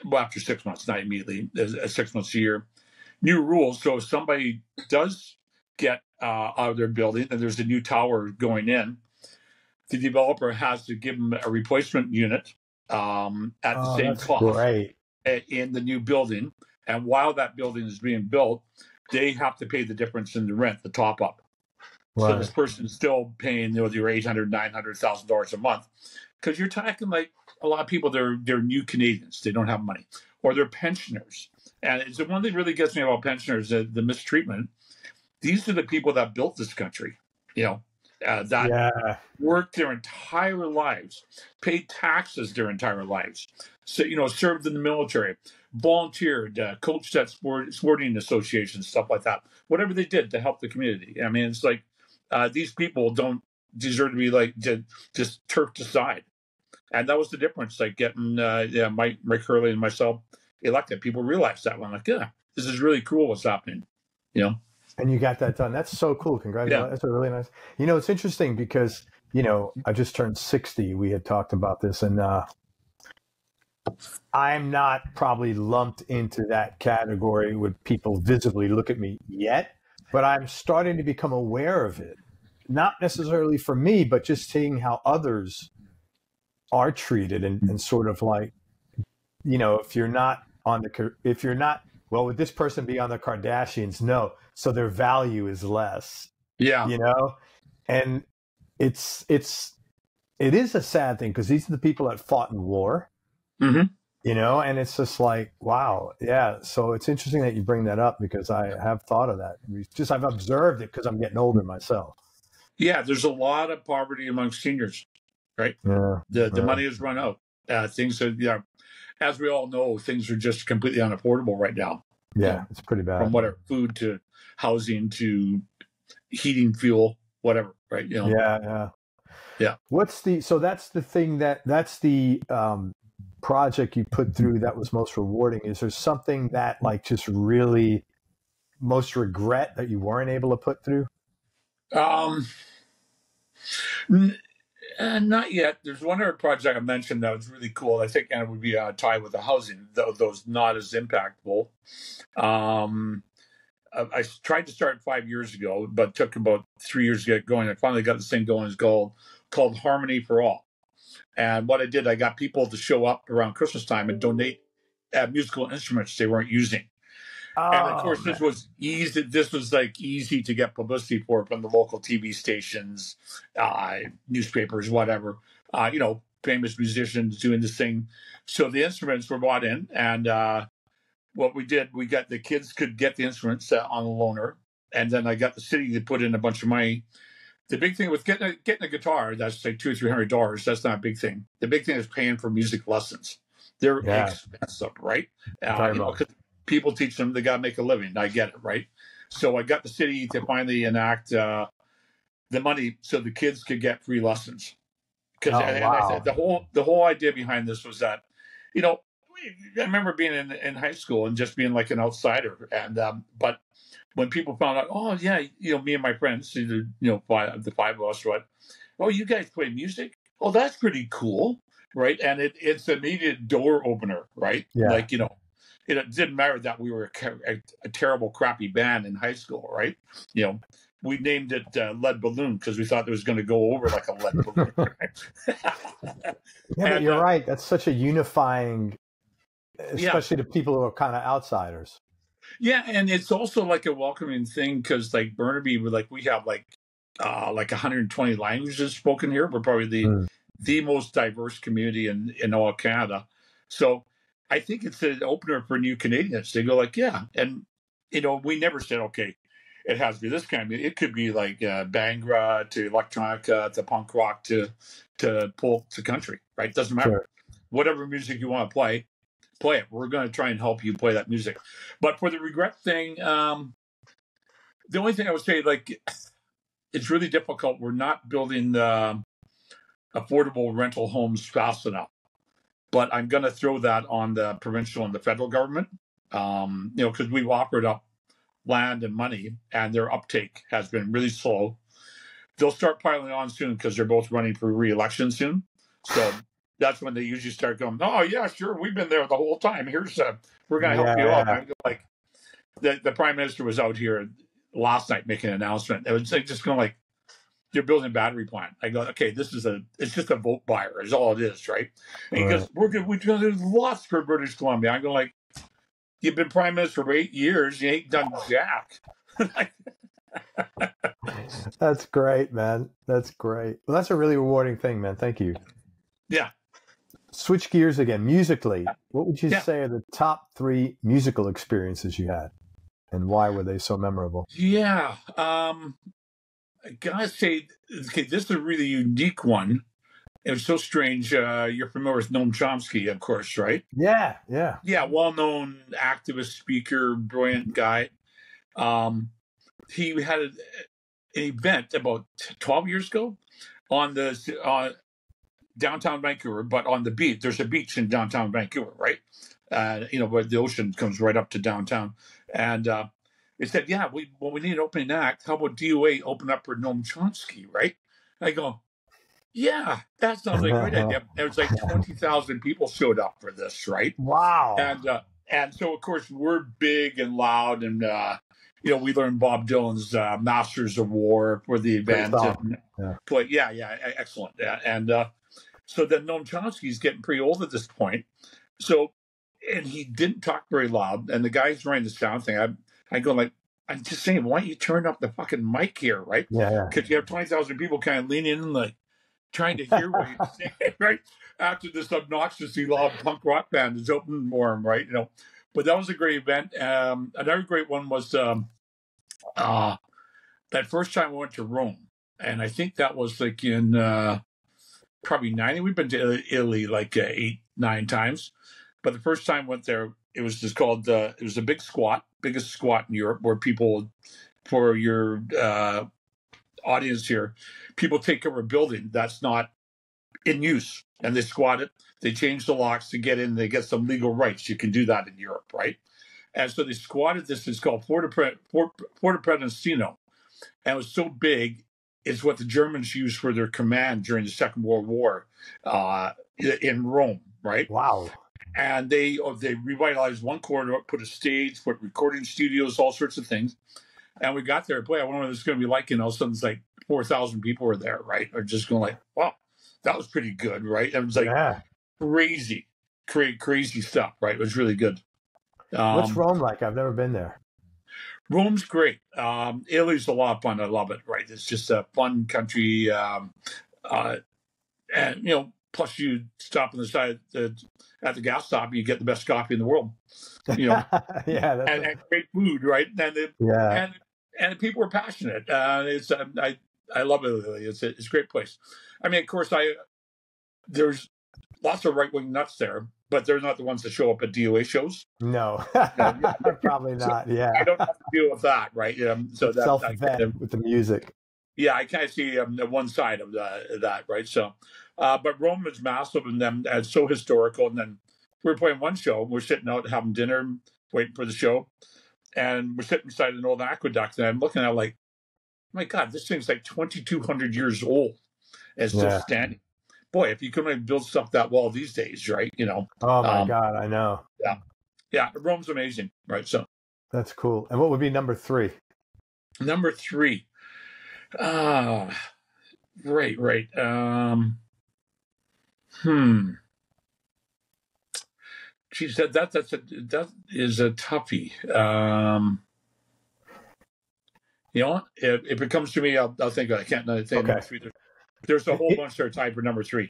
well, after 6 months, not immediately, 6 months a year, new rules. So if somebody does get out of their building and there's a new tower going in, the developer has to give them a replacement unit at the same cost in the new building. And while that building is being built, they have to pay the difference in the rent, the top up. Right. So this person's still paying your $800,000, $900,000 a month, because you're talking like a lot of people. They're new Canadians. They don't have money, or they're pensioners. And it's the one that really gets me about pensioners, the mistreatment. These are the people that built this country. That worked their entire lives, paid taxes their entire lives, so served in the military, volunteered, coached at sporting associations, stuff like that. Whatever they did to help the community. I mean, it's like these people don't deserve to be like just turfed aside, and that was the difference. Like getting Mike Hurley and myself elected, people realized that one. Like, this is really cool. What's happening? And you got that done. That's so cool. Congratulations. Yeah. That's a really nice. It's interesting because, I just turned 60. We had talked about this, and I'm not probably lumped into that category where people visibly look at me yet, but I'm starting to become aware of it. Not necessarily for me, but just seeing how others are treated and sort of like, if you're not, well, would this person be on the Kardashians? No. So their value is less. Yeah. And it is a sad thing because these are the people that fought in war, and it's just like, wow. Yeah. So it's interesting that you bring that up because I have thought of that. I've observed it because I'm getting older myself. Yeah. There's a lot of poverty among seniors, right? Yeah. The money has run out. Things are, as we all know, things are just completely unaffordable right now. Yeah, it's pretty bad. From whatever food to housing to heating, fuel, whatever, right? Yeah. So that's the thing that's the project you put through that was most rewarding. Is there something that like just really most regret that you weren't able to put through? Not yet. There's one other project I mentioned that was really cool. I think it would be tied with the housing, those not as impactful. I tried to start 5 years ago, but took about 3 years to get going. I finally got this thing going. It's called Harmony for All. And what I did, I got people to show up around Christmas time and donate musical instruments they weren't using. And of course, this was easy. This was like easy to get publicity for from the local TV stations, newspapers, whatever. Famous musicians doing this thing. So the instruments were brought in, and what we did, the kids could get the instruments on the loaner, and then I got the city to put in a bunch of money the big thing with getting a guitar, that's like $200 or $300. That's not a big thing. The big thing is paying for music lessons. They're expensive, right? Because people teach them, they got to make a living. I get it, right? So I got the city to finally enact the money so the kids could get free lessons. Because I said the whole idea behind this was that, I remember being in high school and just being like an outsider, and but when people found out, oh yeah, me and my friends, the five of us, oh, you guys play music? Oh, that's pretty cool, right? And it's an immediate door opener, right? Yeah. Like it didn't matter that we were a terrible, crappy band in high school, right? We named it Lead Balloon because we thought it was going to go over like a lead balloon. But you're right. That's such a unifying, especially to people who are kind of outsiders. Yeah, and it's also like a welcoming thing because like Burnaby, we have like 120 languages spoken here. We're probably the most diverse community in all of Canada. So I think it's an opener for new Canadians. They go like, yeah, and we never said okay, it has to be this kind of music. It could be like Bhangra to electronica to punk rock to folk to country, right? Doesn't matter. Sure. Whatever music you want to play it. We're going to try and help you play that music. But for the regret thing, the only thing I would say, like, it's really difficult. We're not building affordable rental homes fast enough. But I'm going to throw that on the provincial and the federal government, because we've offered up land and money, and their uptake has been really slow. They'll start piling on soon because they're both running for re-election soon. So that's when they usually start going, oh, yeah, sure, we've been there the whole time. Here's we're going to help you out. I'm like, the Prime Minister was out here last night making an announcement. It was like, just going like, you're building a battery plant. I go, okay, it's just a vote buyer is all it is, right? And he goes, we're going to do lots for British Columbia. I go like, you've been Prime Minister for 8 years. You ain't done jack. That's great, man. That's great. Well, that's a really rewarding thing, man. Thank you. Yeah. Switch gears again. Musically, what would you say are the top 3 musical experiences you had? And why were they so memorable? Yeah. I gotta say, okay, this is a really unique one. It was so strange. You're familiar with Noam Chomsky, of course, right? Yeah. Yeah, well-known activist, speaker, brilliant guy. He had an event about 12 years ago on the downtown Vancouver, but on the beach. There's a beach in downtown Vancouver, right? Where the ocean comes right up to downtown. And they said, yeah, we need an opening act. How about D.O.A. open up for Noam Chomsky, right? I go, yeah, that sounds like a great idea. There was like 20,000 people showed up for this, right? Wow. And so, of course, we're big and loud. And, we learned Bob Dylan's Masters of War for the event. Excellent. And so then Noam Chomsky's getting pretty old at this point. So, and he didn't talk very loud. And the guy's running the sound thing. I go like, I'm just saying, why don't you turn up the fucking mic here, right? Yeah. Because you have 20,000 people kind of leaning in, like trying to hear what you're saying, right? After this obnoxiously loud punk rock band is opening for him, right? But that was a great event. Another great one was that first time we went to Rome, and I think that was like in probably 90. We've been to Italy like 8, 9 times, but the first time went there, it was just called. It was a biggest squat in Europe, where people, for your audience here, people take over a building that's not in use, and they squat it. They change the locks to get in. They get some legal rights. You can do that in Europe, right? And so they squatted this. It's called Porta Predestino, and it was so big. It's what the Germans used for their command during the Second World War in Rome, right? Wow. And they revitalized one corridor, put a stage, put recording studios, all sorts of things. And we got there. Boy, I wonder what it's going to be like. All of a sudden, it's like 4,000 people were there, right? Or just going like, wow, that was pretty good, right? It was like crazy stuff, right? It was really good. What's Rome like? I've never been there. Rome's great. Italy's a lot of fun. I love it, right? It's just a fun country. And, plus you stop on the side at the gas stop, and you get the best coffee in the world, and great food, right? And people are passionate. I love Italy. It's a great place. I mean, of course, there's lots of right wing nuts there, but they're not the ones that show up at D.O.A. shows. No, Yeah. probably So not. Yeah, I don't have to deal with that, right? So that I kind of, with the music. yeah, I kind of see the one side of that, right? So, but Rome is massive and then so historical. And then we were playing one show. We're sitting out having dinner, waiting for the show, and we're sitting beside an old aqueduct, and I'm looking at it like, my God, this thing's like 2,200 years old and still standing. Boy, if you couldn't build stuff that well these days, right? Oh my God, I know. Yeah, Rome's amazing, right? So that's cool. And what would be number 3? Number 3. Right. She said that is a toughie. If it comes to me, I'll think. I can't think of number 3. There's a whole bunch that are tied for number 3.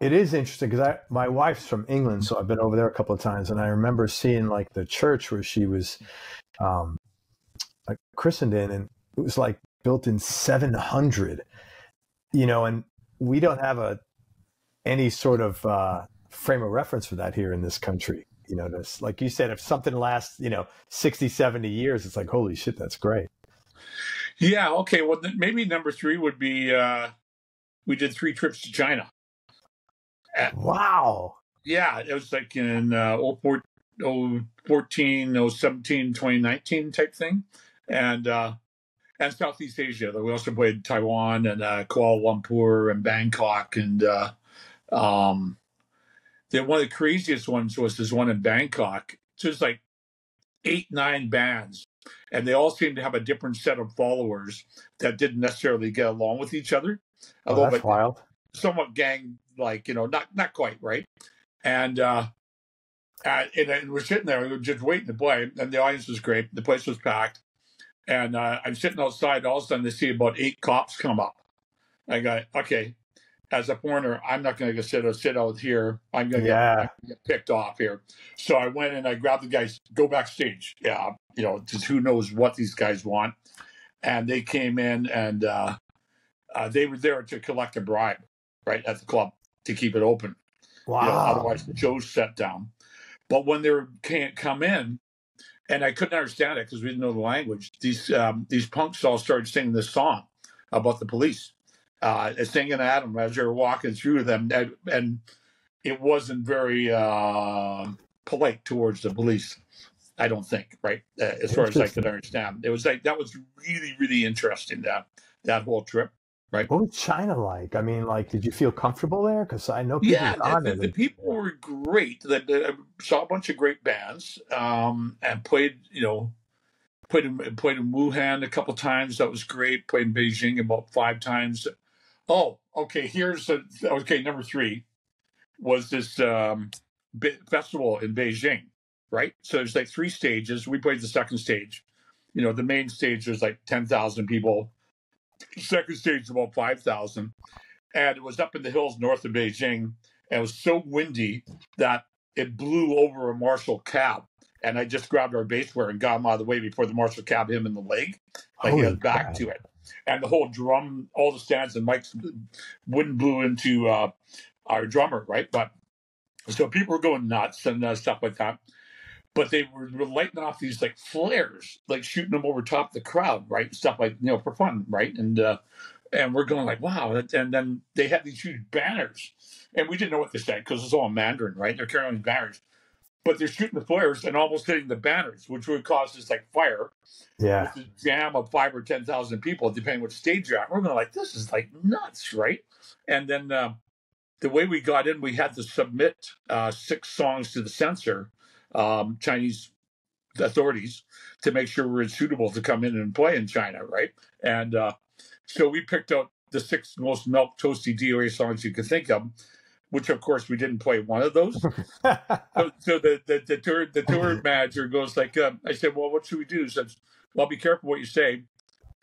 It is interesting because my wife's from England, so I've been over there a couple of times, and I remember seeing like the church where she was christened in, and it was like built in 700, and we don't have any sort of frame of reference for that here in this country. Like you said, if something lasts, 60, 70 years, it's like, holy shit, that's great. Yeah. Okay. Well, maybe number 3 would be we did 3 trips to China. Wow. Yeah, it was like in 2014, 2017, 2019 type thing, and Southeast Asia. We also played Taiwan and Kuala Lumpur and Bangkok, and one of the craziest ones was this one in Bangkok. So it's like 8, 9 bands, and they all seemed to have a different set of followers that didn't necessarily get along with each other. Oh, that's wild. Somewhat gang, like, not quite, right? And we're sitting there, we were just waiting to play, and the audience was great. The place was packed, and I'm sitting outside. All of a sudden, I see about 8 cops come up. I go, okay, as a foreigner, I'm not going to sit out here. I'm going to get picked off here. So I went and I grabbed the guys, go backstage. Yeah, just who knows what these guys want. And they came in, and they were there to collect a bribe, right, at the club to keep it open. Wow. Otherwise, the show's set down. But when they can't come in, and I couldn't understand it because we didn't know the language, these punks all started singing this song about the police, singing at them as they were walking through them. And it wasn't very polite towards the police, I don't think, right? As far as I could understand. It was like, that was really, really interesting, that whole trip. Right. What was China like? I mean, did you feel comfortable there? Because I know people. The people were great. They saw a bunch of great bands, and played in Wuhan a couple times. That was great. Played in Beijing about 5 times. Oh, okay. Number 3 was this festival in Beijing, right? So there's like 3 stages. We played the second stage. The main stage was like 10,000 people. Second stage about 5,000, and it was up in the hills north of Beijing, and it was so windy that it blew over a Marshall cab, and I just grabbed our bass player and got him out of the way before the Marshall cab hit him in the leg, like he was back to it, and the whole drum, all the stands and mics, wind blew into our drummer, right? But so people were going nuts and stuff like that. But they were lighting off these like flares, like shooting them over top of the crowd, right? Stuff like, for fun, right? And we're going like, wow. And then they had these huge banners, and we didn't know what they said because it's all in Mandarin, right? They're carrying these banners, but they're shooting the flares and almost hitting the banners, which would cause this like fire. Yeah. With a jam of 5,000 or 10,000 people, depending what stage you're at. We're going like, this is like nuts, right? And then the way we got in, we had to submit 6 songs to the censor. Chinese authorities, to make sure we're suitable to come in and play in China, right? And so we picked out the 6 most milk toasty D.O.A. songs you could think of, which of course we didn't play one of those. so the tour manager goes like, I said, well, what should we do? He says, well, be careful what you say.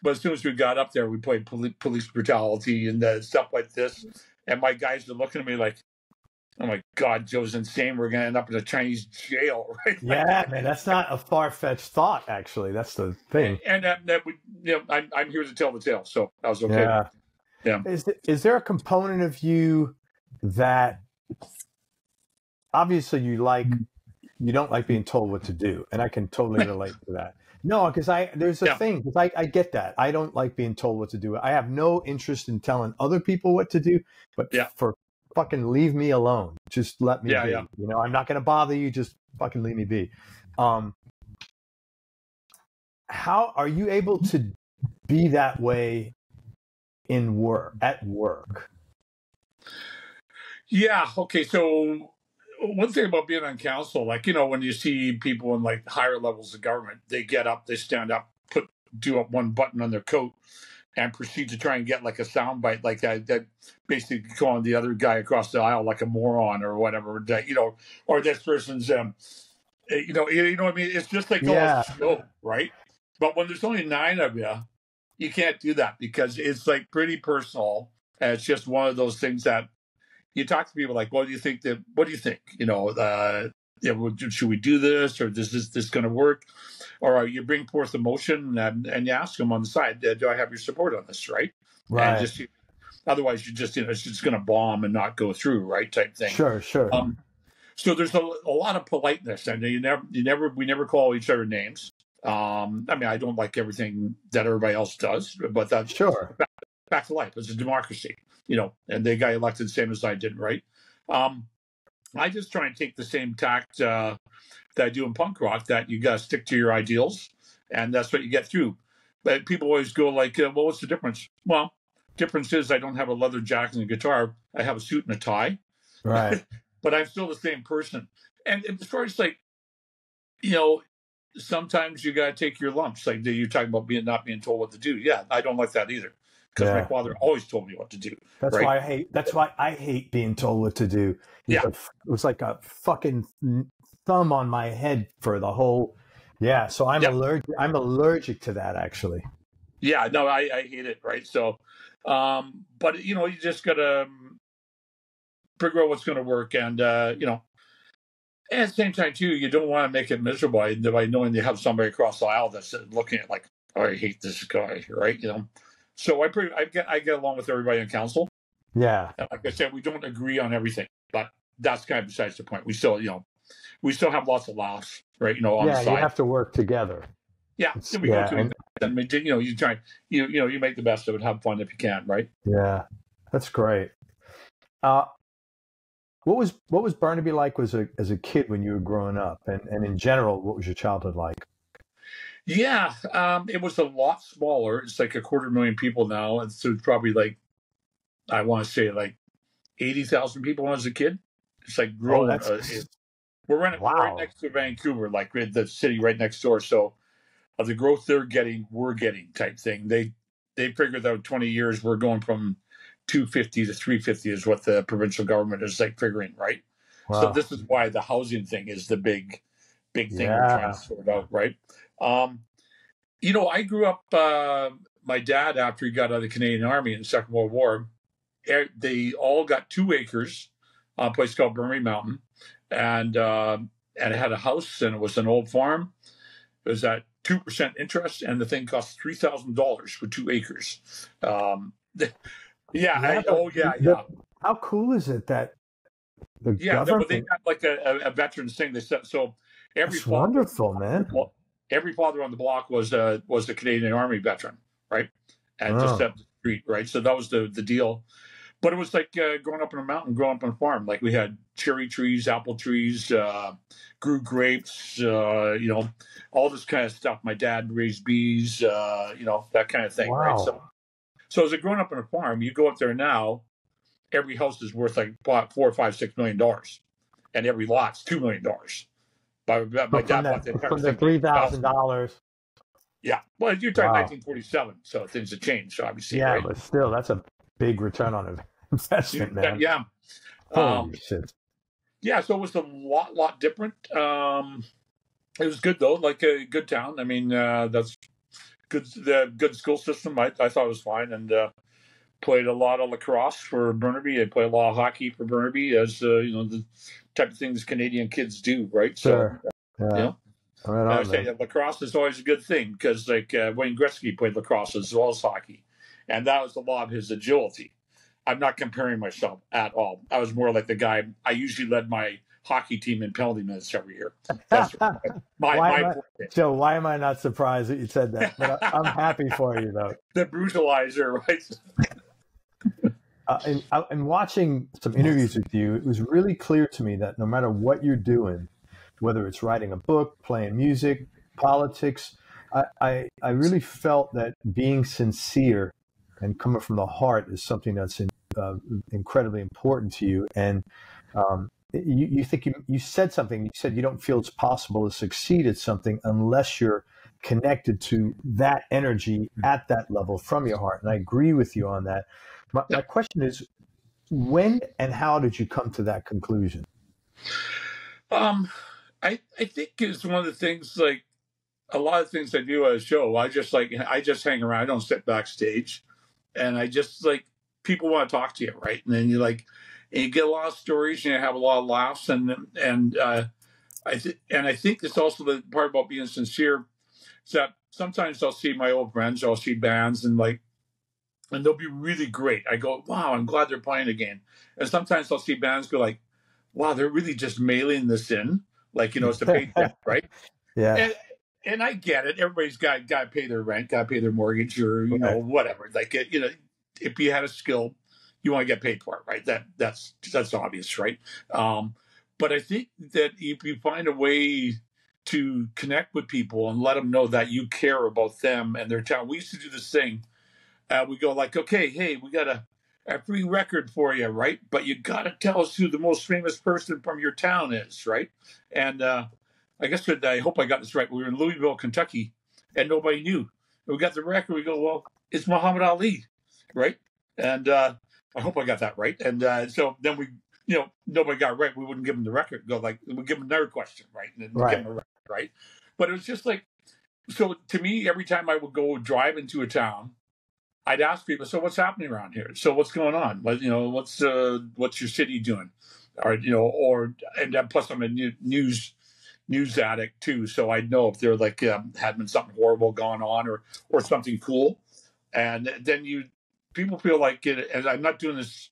But as soon as we got up there, we played police brutality and stuff like this. And my guys are looking at me like, Oh my God, Joe's insane. We're going to end up in a Chinese jail, right? Yeah, man, that's not a far-fetched thought, actually. That's the thing. And that would, I'm here to tell the tale, so I was okay. Yeah. Yeah. Is there a component of you that obviously you don't like being told what to do, and I can totally relate to that. No, because there's a thing, because I get that. I don't like being told what to do. I have no interest in telling other people what to do, but for fucking leave me alone. Just let me be. Yeah. You know, I'm not going to bother you. Just fucking leave me be. How are you able to be that way at work? Yeah. Okay. So one thing about being on council, like, when you see people in like higher levels of government, they get up, they stand up, do up one button on their coat and proceed to try and get like a soundbite like that basically calling the other guy across the aisle like a moron or whatever, that, or this person's, you know what I mean? It's just like all show, right? But when there's only 9 of you, you can't do that because it's like pretty personal. And it's just one of those things that you talk to people like, what do you think? Should we do this, or is this going to work? Or you bring forth emotion and you ask them on the side, do I have your support on this, right? Right. And just otherwise you just it's just going to bomb and not go through, right? Type thing. Sure. So there's a lot of politeness, and we never call each other names. I mean, I don't like everything that everybody else does, but that's back to life. It's a democracy, and they got elected the same as I did, right? I just try and take the same tact that I do in punk rock, that you got to stick to your ideals, and that's what you get through. But people always go like, well, what's the difference? Well, difference is I don't have a leather jacket and a guitar. I have a suit and a tie. Right. But I'm still the same person. And as far as like, sometimes you got to take your lumps. Like you're talking about not being told what to do. Yeah, I don't like that either. Because my father always told me what to do. That's why I hate being told what to do. It was like a fucking thumb on my head for the whole. Yeah. So I'm allergic to that, actually. Yeah, no, I hate it. Right. So, but you just gotta figure out what's going to work, and at the same time too, you don't want to make it miserable by knowing you have somebody across the aisle that's looking at like, oh, I hate this guy, right? So I get along with everybody in council. Yeah. And like I said, we don't agree on everything, but that's kind of besides the point. We still have lots of laughs, right? On the side. You have to work together. Yeah. Then we go to it, and you try, you make the best of it, have fun if you can, right? Yeah. That's great. What was Burnaby like as a kid when you were growing up, and in general, what was your childhood like? Yeah, it was a lot smaller. It's like 250,000 people now, and so it's probably like, I want to say like 80,000 people when I was a kid. It's like growing. We're right next to Vancouver, like the city right next door. So the growth we're getting type thing. They figured that in 20 years we're going from 250 to 350 is what the provincial government is like figuring, right? Wow. So this is why the housing thing is the big thing we're trying to sort out, right? I grew up, my dad, after he got out of the Canadian Army in the Second World War, they all got 2 acres on a place called Burnaby Mountain, and it had a house, and it was an old farm. It was at 2% interest, and the thing cost $3,000 for 2 acres. Yeah. How cool is it that the government? They got like a veterans thing. They said so. That's wonderful, man. Well, every father on the block was a Canadian Army veteran, right? And just up the street, right? So that was the deal. But it was like growing up in a mountain, growing up on a farm. Like we had cherry trees, apple trees, grew grapes, all this kind of stuff. My dad raised bees, that kind of thing, right? So as a growing up on a farm, you go up there now, every house is worth like $4, $5, $6 million, and every lot's $2 million. My dad bought the $3,000. Yeah, well, you're talking 1947, so things have changed, obviously. Yeah, right? But still, that's a big return on investment, man. Yeah. Holy shit. Yeah, so it was a lot different. It was good though, like a good town. I mean, that's good. The good school system, I thought it was fine, and played a lot of lacrosse for Burnaby. I played a lot of hockey for Burnaby, as the type of things Canadian kids do, right? Sure. So, Yeah. Right on, I say lacrosse is always a good thing because, like, Wayne Gretzky played lacrosse as well as hockey, and that was a lot of his agility. I'm not comparing myself at all. I was more like the guy. I usually led my hockey team in penalty minutes every year. That's Joe, why am I not surprised that you said that? But I'm happy for you, though. The brutalizer, right? In watching some interviews with you, it was really clear to me that no matter what you're doing, whether it's writing a book, playing music, politics, I really felt that being sincere and coming from the heart is something that's incredibly important to you. And you think you said something. You said you don't feel it's possible to succeed at something unless you're connected to that energy at that level from your heart. And I agree with you on that. My question is, when and how did you come to that conclusion? I think it's one of the things, like a lot of things I do at a show. I just hang around. I don't sit backstage, and I just like people want to talk to you, right? And then you get a lot of stories and you have a lot of laughs, and I think it's also the part about being sincere is that sometimes I'll see my old friends, I'll see bands, and they'll be really great. I go, wow, I'm glad they're playing again. And sometimes I'll see bands go like, wow, they're really just mailing this in. Like, it's a paycheck, right? Yeah. And I get it. Everybody's got to pay their rent, got to pay their mortgage, or, whatever. Like, if you had a skill, you want to get paid for it, right? That's obvious, right? But I think that if you find a way to connect with people and let them know that you care about them and their town. We used to do this thing. We go like, okay, hey, we got a free record for you, right? But you got to tell us who the most famous person from your town is, right? And I guess I hope I got this right. We were in Louisville, Kentucky, and nobody knew. And we got the record. We go, well, it's Muhammad Ali, right? And I hope I got that right. And so then we, nobody got it right. We wouldn't give them the record. Go like, we give them another question, right? And then give them a record, right? But it was just like, so to me, every time I would go drive into a town, I'd ask people, so what's happening around here? So what's going on? What's your city doing? Or and then plus I'm a news addict too, so I'd know if there had been something horrible going on or something cool. And then people feel like it, and I'm not doing this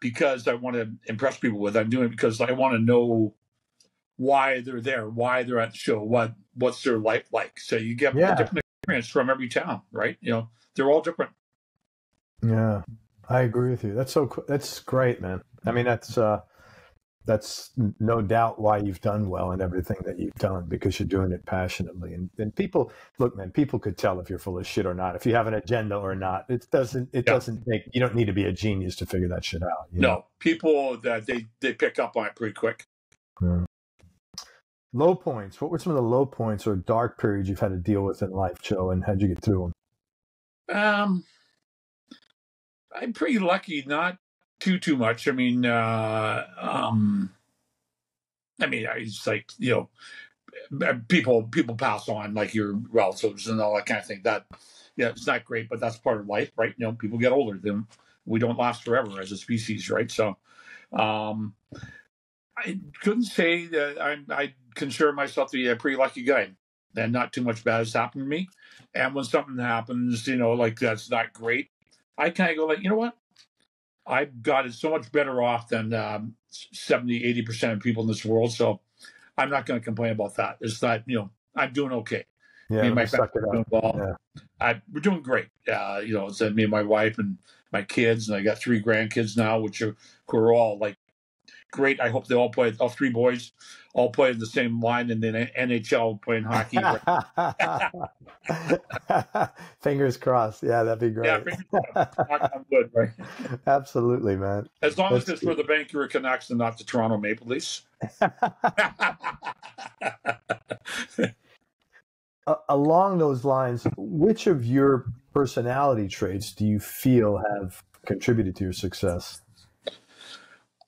because I want to impress people with. I'm doing it because I want to know why they're there, why they're at the show, what's their life like. So you get a different experience from every town, right? They're all different. Yeah, I agree with you. That's great, man. I mean, that's no doubt why you've done well in everything that you've done, because you're doing it passionately. And people, look, man, people could tell if you're full of shit or not, if you have an agenda or not. It doesn't make, you don't need to be a genius to figure that shit out. No, people that they pick up on it pretty quick. Yeah. Low points. What were some of the low points or dark periods you've had to deal with in life, Joe, and how'd you get through them? I'm pretty lucky, not too much. I mean, it's like, people pass on, like your relatives and all that kind of thing. That, it's not great, but that's part of life, right? People get older. Then we don't last forever as a species, right? So, I couldn't say that I consider myself to be a pretty lucky guy, and not too much bad has happened to me. And when something happens, like that's not great, I kind of go like, you know what? I've got it so much better off than 70, 80% of people in this world. So I'm not going to complain about that. It's not, I'm doing okay. Yeah, me and my family are doing well. Yeah. We're doing great. It's me and my wife and my kids, and I got 3 grandkids now, who are all like great. I hope they all play. All 3 boys all play in the same line in the NHL playing hockey. Fingers crossed. Yeah, that'd be great. Yeah, fingers crossed. I'm good, right? Absolutely, man. As long as it's for the Vancouver Canucks and not the Toronto Maple Leafs. Along those lines, which of your personality traits do you feel have contributed to your success?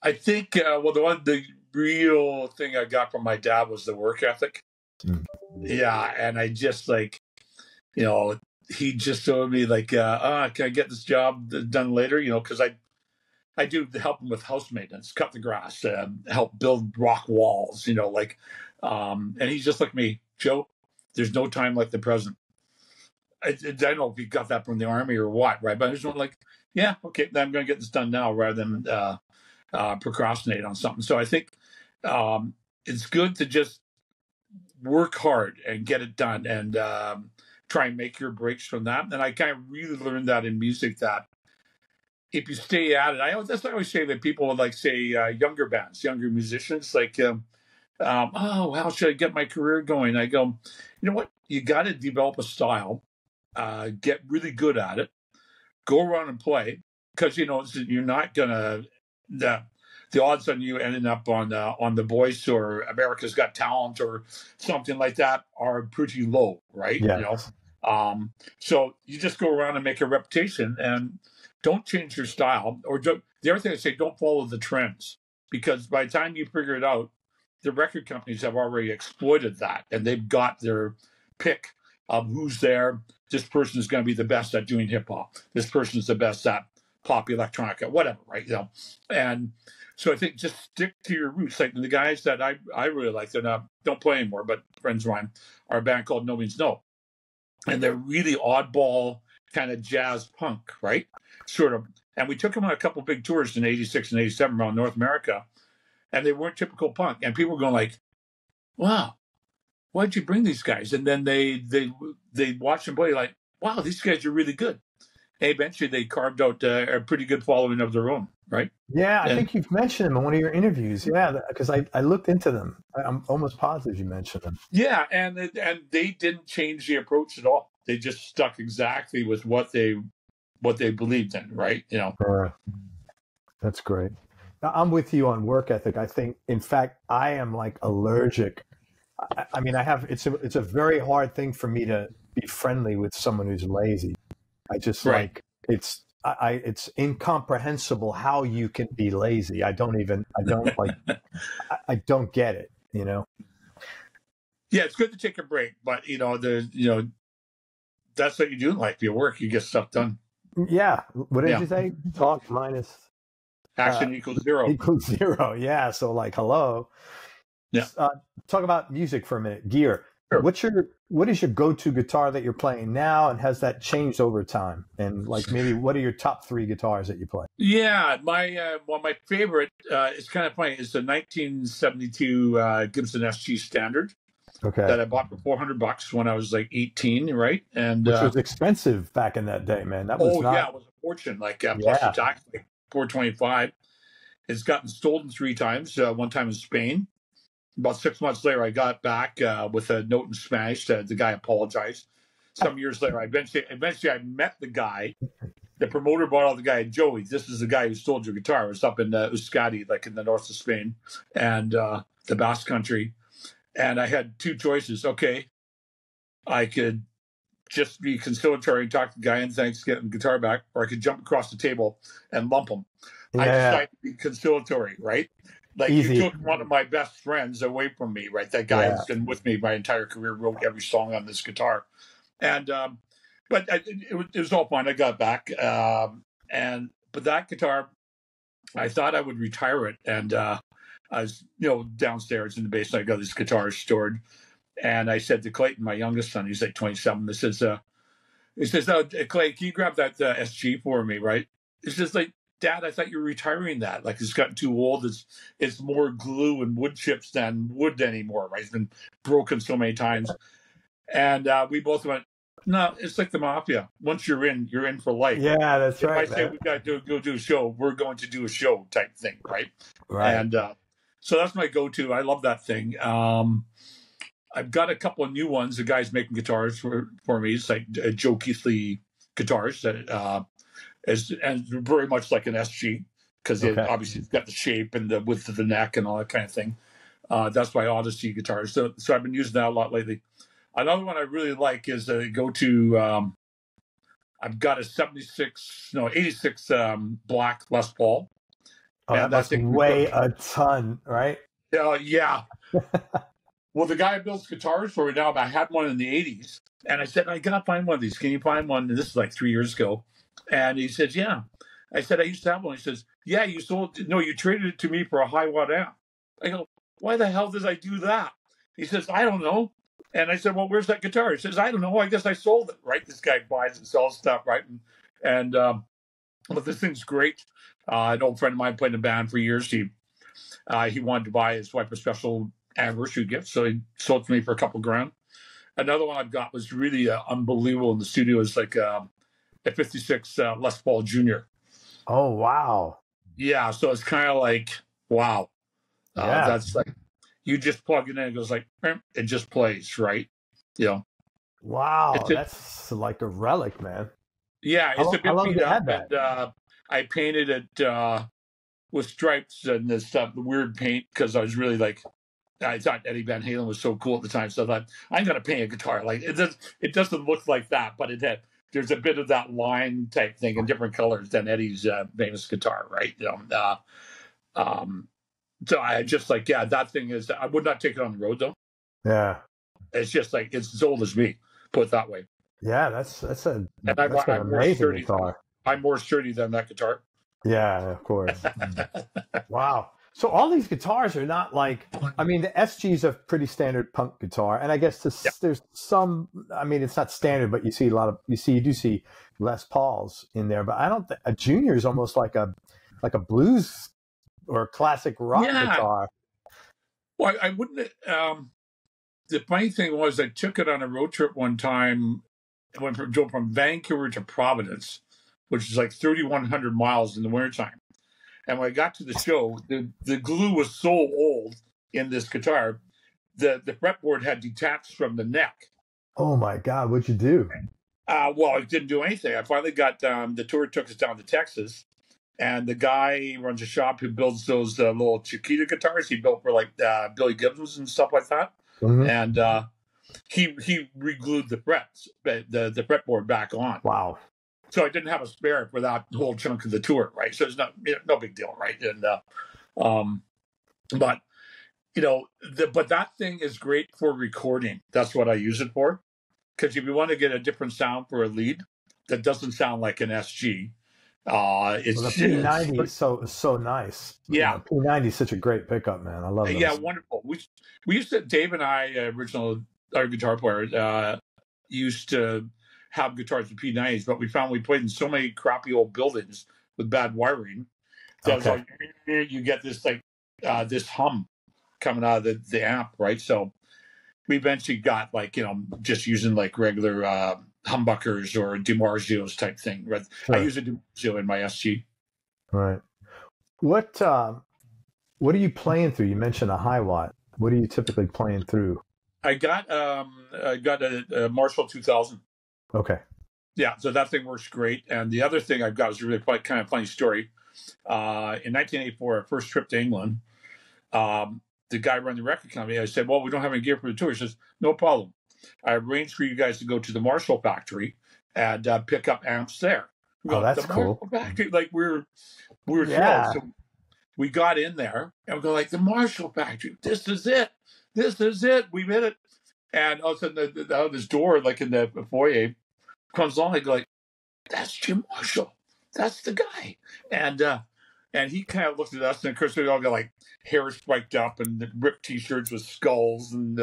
I think, the real thing I got from my dad was the work ethic. Yeah, and I just he just told me like, can I get this job done later? You know, because I do help him with house maintenance, cut the grass, help build rock walls, you know, like, and he's just like me, Joe, there's no time like the present. I don't know if he got that from the army or what, right? But I just went like, yeah, okay, then I'm going to get this done now rather than procrastinate on something. So I think it's good to just work hard and get it done and try and make your breaks from that. And I kind of really learned that in music, that if you stay at it, that's what I always say that people would like say younger bands, younger musicians, like, oh, how should I get my career going? I go, you know what? You got to develop a style, get really good at it, go around and play, because you know you're not gonna the odds on you ending up on The Voice or America's Got Talent or something like that are pretty low, right? Yeah. You know, so you just go around and make a reputation and don't change your style. Or the other thing I say, don't follow the trends, because by the time you figure it out, the record companies have already exploited that and they've got their pick of who's there. This person is going to be the best at doing hip hop. This person is the best at pop electronica, whatever, right? You know, and so I think just stick to your roots. Like the guys that I really like, they're don't play anymore, but friends of mine, are a band called No Means No, and they're really oddball kind of jazz punk, right? Sort of. And we took them on a couple big tours in '86 and '87 around North America, and they weren't typical punk. And people were going like, "Wow, why'd you bring these guys?" And then they watch them play like, "Wow, these guys are really good." And eventually they carved out a pretty good following of their own, right? Yeah, I think you've mentioned them in one of your interviews. Yeah, because I looked into them. I'm almost positive you mentioned them. Yeah, and they didn't change the approach at all. They just stuck exactly with what they believed in, right? You know. That's great. Now, I'm with you on work ethic. I think, in fact, I am like allergic. I mean, it's a very hard thing for me to be friendly with someone who's lazy. I just like it's incomprehensible how you can be lazy. I don't get it, you know? Yeah, it's good to take a break, but you know, that's what you do in life. You work, you get stuff done. Yeah. What did you say? Talk minus action equals zero. Equals zero. Yeah. So like, hello. Yeah. Talk about music for a minute. Gear. Sure. What is your go-to guitar that you're playing now, and has that changed over time? And like, maybe what are your top 3 guitars that you play? Yeah, my favorite is kind of funny. It's the 1972 Gibson SG Standard. Okay. That I bought for $400 when I was like 18, right? And which was expensive back in that day, man. That was it was a fortune. Like plus the tax, like $425. It's gotten stolen 3 times. One time in Spain. About 6 months later, I got back with a note and smash. The guy apologized. Some years later, eventually I met the guy. The promoter bought out the guy, Joey. This is the guy who stole your guitar. It was up in Euskadi, like in the north of Spain, and the Basque Country. And I had 2 choices. Okay, I could just be conciliatory and talk to the guy and thanks, get the guitar back, or I could jump across the table and lump him. I decided to be conciliatory, right? Like, easy. You took one of my best friends away from me, right? That guy has been with me my entire career, wrote every song on this guitar. And, but it was all fine. I got back. But that guitar, I thought I would retire it. And I was, downstairs in the basement, I got this guitar stored. And I said to Clayton, my youngest son, he's like 27, he says, Clay, can you grab that SG for me, right? It's just like, Dad, I thought you were retiring that. Like, it's gotten too old. It's more glue and wood chips than wood anymore, right? It's been broken so many times. And we both went, no, it's like the mafia. Once you're in for life. Yeah, that's right. If I say we got to go do a show, we're going to do a show type thing, right? Right. And so that's my go-to. I love that thing. I've got a couple of new ones. The guy's making guitars for me. It's like Joe Keithley guitars that and very much like an SG, because obviously it's got the shape and the width of the neck and all that kind of thing. That's my Odyssey guitars. So I've been using that a lot lately. Another one I really like is go to. I've got a 86 black Les Paul. Oh, and that's weigh a ton, right? Yeah. Well, the guy who builds guitars for me now, I had one in the 80s. And I said, I got to find one of these. Can you find one? And this is like 3 years ago. And he says, yeah. I said, I used to have one. He says, yeah, you traded it to me for a high watt amp. I go, why the hell did I do that? He says, I don't know. And I said, well, where's that guitar? He says, I don't know. I guess I sold it, right? This guy buys and sells stuff, right? But this thing's great. An old friend of mine played in a band for years. He wanted to buy his wife a special anniversary gift, so he sold it to me for a couple grand. Another one I've got was really unbelievable in the studio. It's like a 56 Les Paul Jr. Oh, wow. Yeah, so it's kind of like, wow. Yeah. That's like, you just plug it in, it goes like, it just plays, right? You know. Wow, that's like a relic, man. Yeah, it's a bit beat up. And, I painted it with stripes and this stuff, the weird paint, because I was really like, I thought Eddie Van Halen was so cool at the time. So I thought, I'm going to paint a guitar. Like it doesn't look like that, but there's a bit of that line type thing in different colors than Eddie's famous guitar, right? So I just like, yeah, that thing is, I would not take it on the road though. Yeah. It's just like, it's as old as me, put it that way. Yeah, that's an amazing guitar. I'm more sturdy than that guitar. Yeah, of course. Wow. So all these guitars are not like, I mean, the SG is a pretty standard punk guitar, and I guess there's some. I mean, it's not standard, but you do see Les Pauls in there, but I don't think a Junior is almost like a blues or classic rock guitar. Well, I wouldn't. The funny thing was, I took it on a road trip one time. I went from Vancouver to Providence, which is like 3,100 miles in the wintertime. And when I got to the show, the glue was so old in this guitar, the fretboard had detached from the neck. Oh my God, what'd you do? Well, I didn't do anything. I finally got, the tour took us down to Texas, and the guy runs a shop who builds those little Chiquita guitars he built for like Billy Gibbons and stuff like that. Mm-hmm. And he re-glued the frets, the fretboard back on. Wow. So I didn't have a spare for that whole chunk of the tour, right? So it's no big deal, right? And but but that thing is great for recording. That's what I use it for. Because if you want to get a different sound for a lead that doesn't sound like an SG, it's the P90 is so nice. Yeah, P90 is such a great pickup, man. I love it. Yeah, wonderful. We used to, Dave and I, our guitar player, used to have guitars with P90s, but we found we played in so many crappy old buildings with bad wiring that was like, you get this like this hum coming out of the amp, right? So we eventually got like, just using like regular humbuckers or DiMarzios type thing. Right? Sure. I use a DiMarzio in my SG. Right. What are you playing through? You mentioned a high watt. What are you typically playing through? I got a Marshall 2000. Okay. Yeah, so that thing works great. And the other thing I've got is a really kind of funny story. In 1984, our first trip to England, the guy running the record company, I said, well, we don't have any gear for the tour. He says, no problem. I arranged for you guys to go to the Marshall factory and pick up amps there. That's cool. Factory, like we were thrilled. So we got in there and we go like, the Marshall factory, this is it. This is it. We made it. And all of a sudden, this door, like in the foyer, comes along. I go like, "That's Jim Marshall. That's the guy." And he kind of looked at us, and of course we all got like hair spiked up and ripped T-shirts with skulls and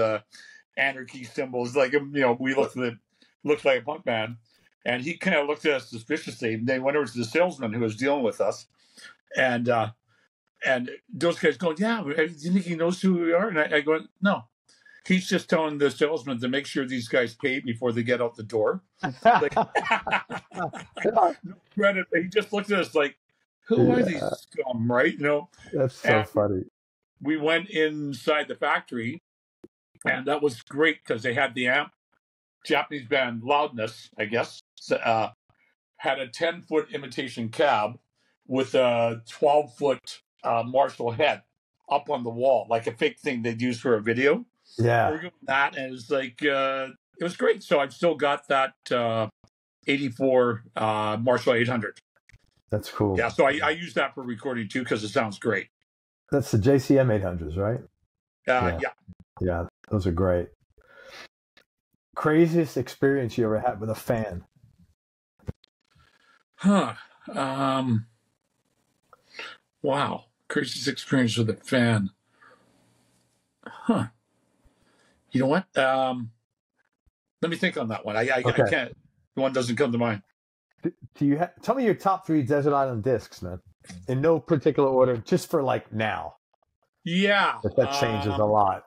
anarchy symbols. Like we looked like a punk band. And he kind of looked at us suspiciously. And they went over to the salesman who was dealing with us, and those guys going, "Yeah, do you think he knows who we are?" And I go, "No." He's just telling the salesman to make sure these guys pay before they get out the door. Like, no credit. He just looked at us like, who are these scum, right? That's so funny. We went inside the factory, and that was great because they had the amp. Japanese band Loudness, I guess, had a 10-foot imitation cab with a 12-foot Marshall head up on the wall, like a fake thing they'd use for a video. Yeah. We're doing that, and it's like, it was great. So I've still got that 84 Marshall 800. That's cool. Yeah, so I use that for recording too because it sounds great. That's the JCM 800s, right? Yeah. Yeah. Those are great. Craziest experience you ever had with a fan? Huh. Wow. Craziest experience with a fan. Huh. You know what? Let me think on that one. I Okay. can't. One doesn't come to mind. Do you tell me your top 3 Desert Island discs, man? In no particular order, just for like now. Yeah. But that changes a lot.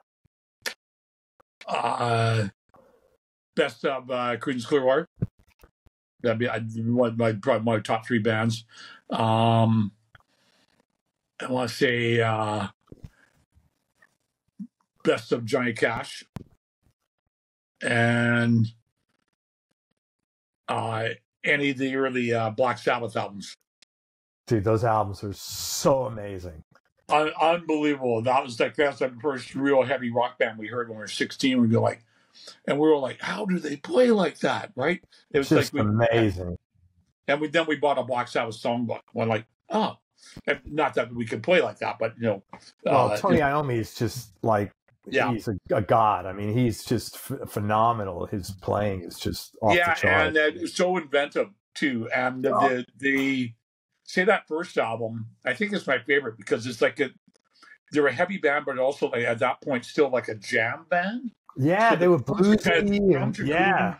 Best of Creedence Clearwater. That'd be probably my top 3 bands. I want to say best of Johnny Cash, and any of the early Black Sabbath albums. Dude, those albums are so amazing. Unbelievable. That's the first real heavy rock band we heard when we were 16. We'd be like, and we were like, how do they play like that? Right? It was just like amazing. And then we bought a Black Sabbath songbook. We're like, oh, and not that we could play like that, but well, Tony Iommi is just like, he's a god. I mean, he's just phenomenal. His playing is just off the charts. And so inventive too. And the say that first album, I think is my favorite because it's like they're a heavy band, but also like at that point still like a jam band. Yeah, so they were bluesy. Yeah,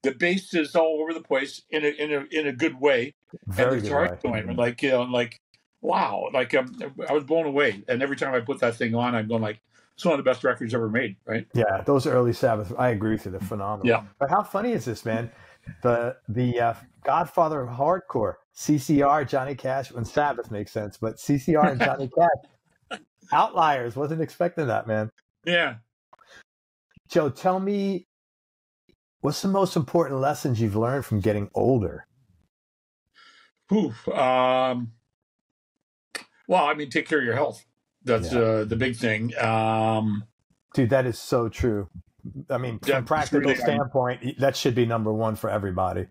the bass is all over the place in a good way. Very and the guitar going like like wow, like I was blown away. And every time I put that thing on, I'm going like, it's one of the best records ever made, right? Yeah, those early Sabbath, I agree with you. They're phenomenal. Yeah. But how funny is this, man? The Godfather of hardcore, CCR, Johnny Cash, and Sabbath makes sense, but CCR and Johnny Cash, outliers. Wasn't expecting that, man. Yeah. Joe, tell me, what's the most important lessons you've learned from getting older? Well, I mean, take care of your health. That's the big thing. Dude, that is so true. I mean, from a practical standpoint, that should be number one for everybody.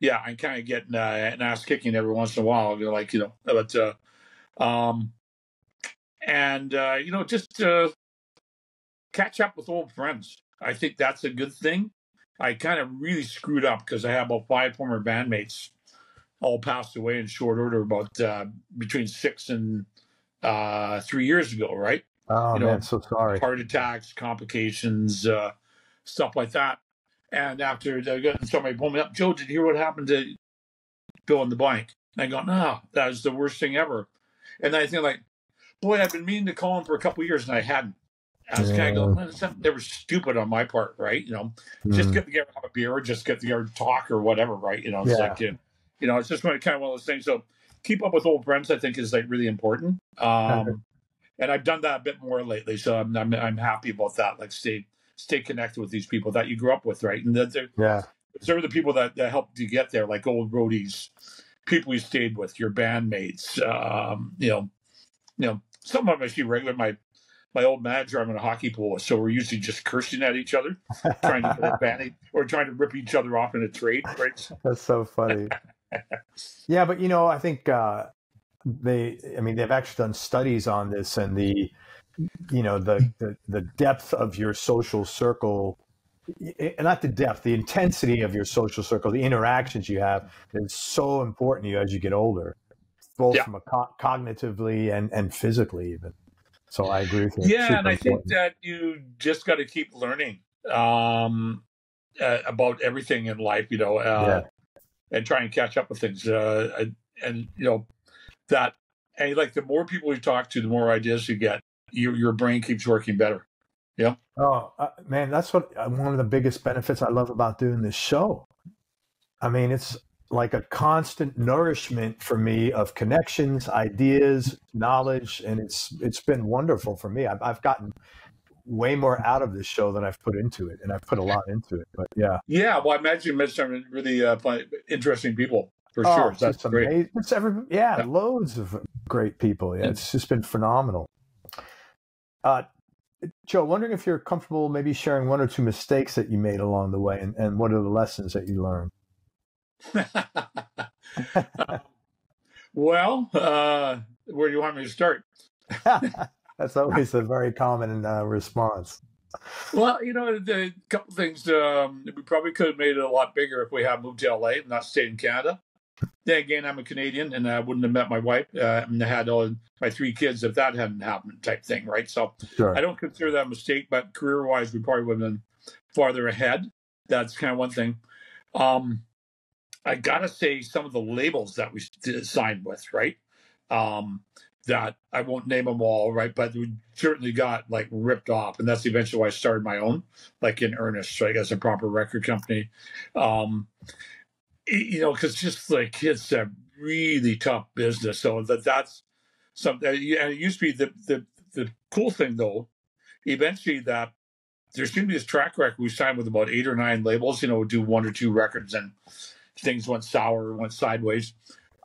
Yeah, I kind of get an ass kicking every once in a while. You're like, but just catch up with old friends. I think that's a good thing. I kind of really screwed up because I had about 5 former bandmates all passed away in short order about between 6 and 3 years ago, right? Oh, man, so sorry. Heart attacks, complications, stuff like that. And after somebody pulled me up, Joe, did you hear what happened to Bill in the blank? And I go, no, that was the worst thing ever. And I think like, boy, I've been meaning to call him for a couple of years and I hadn't. I was kind of going, they were stupid on my part, right? Just get together, have a beer, or just get together, talk or whatever, right? It's like, it's just kind of one of those things. So keep up with old friends, I think, is like really important. And I've done that a bit more lately, so I'm happy about that. Like stay connected with these people that you grew up with, right? And they're the people that helped you get there, like old roadies, people you stayed with, your bandmates. Some of them I see regular. My old manager, I'm in a hockey pool, so we're usually just cursing at each other, trying to get advantage or trying to rip each other off in a trade, right? That's so funny. Yeah, but I think they've actually done studies on this, and the depth of your social circle, not the depth, the intensity of your social circle, the interactions you have is so important to you as you get older, both from a cognitively and physically even. So I agree with you. Yeah, and I think that you just got to keep learning about everything in life, and try and catch up with things. And like the more people you talk to, the more ideas you get. Your brain keeps working better. Yeah. Oh, man, that's one of the biggest benefits I love about doing this show. I mean, it's like a constant nourishment for me of connections, ideas, knowledge, and it's been wonderful for me. I've gotten way more out of this show than I've put into it, and I've put a lot into it. But yeah. Well, I imagine you met some really interesting people for sure. That's great. Loads of great people. Yeah, it's just been phenomenal. Joe, wondering if you're comfortable maybe sharing 1 or 2 mistakes that you made along the way, and what are the lessons that you learned? Well, where do you want me to start? That's always a very common response. Well, the couple things, we probably could have made it a lot bigger if we had moved to LA and not stayed in Canada. Then again, I'm a Canadian, and I wouldn't have met my wife and I had all my 3 kids if that hadn't happened, type thing, right? So Sure. I don't consider that a mistake, but career-wise, we probably would have been farther ahead. That's kind of one thing. I gotta say, some of the labels that we signed with, right? That I won't name them all, right? But we certainly got like ripped off, and that's eventually why I started my own, like in earnest, right? As a proper record company. Because just like it's a really tough business. So that's something. And it used to be the cool thing though. Eventually, that there seemed to be this track record. We signed with about 8 or 9 labels. Do 1 or 2 records, and things went sour, went sideways.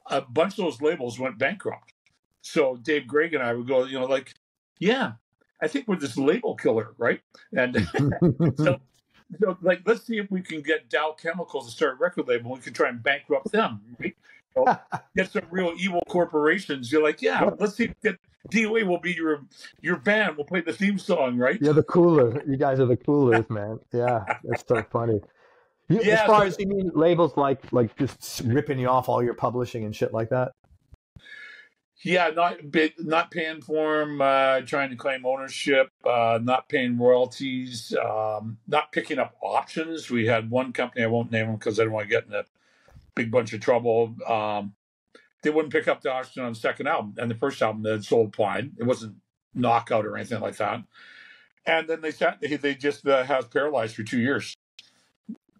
A bunch of those labels went bankrupt. So Dave Gregg and I would go, yeah, I think we're this label killer, right? And so let's see if we can get Dow Chemicals to start a record label. We can try and bankrupt them, right? Get some real evil corporations. You're like, yeah, let's see if D.O.A. will be your band. We'll play the theme song, right? You're the cooler. You guys are the coolers, man. Yeah, that's so funny. As far as you mean labels like just ripping you off all your publishing and shit like that? Yeah, not paying for them, trying to claim ownership, not paying royalties, not picking up options. We had one company, I won't name them because I don't want to get in a big bunch of trouble. They wouldn't pick up the option on the second album, and the first album that sold fine. It wasn't knockout or anything like that. And then they just have paralyzed for 2 years.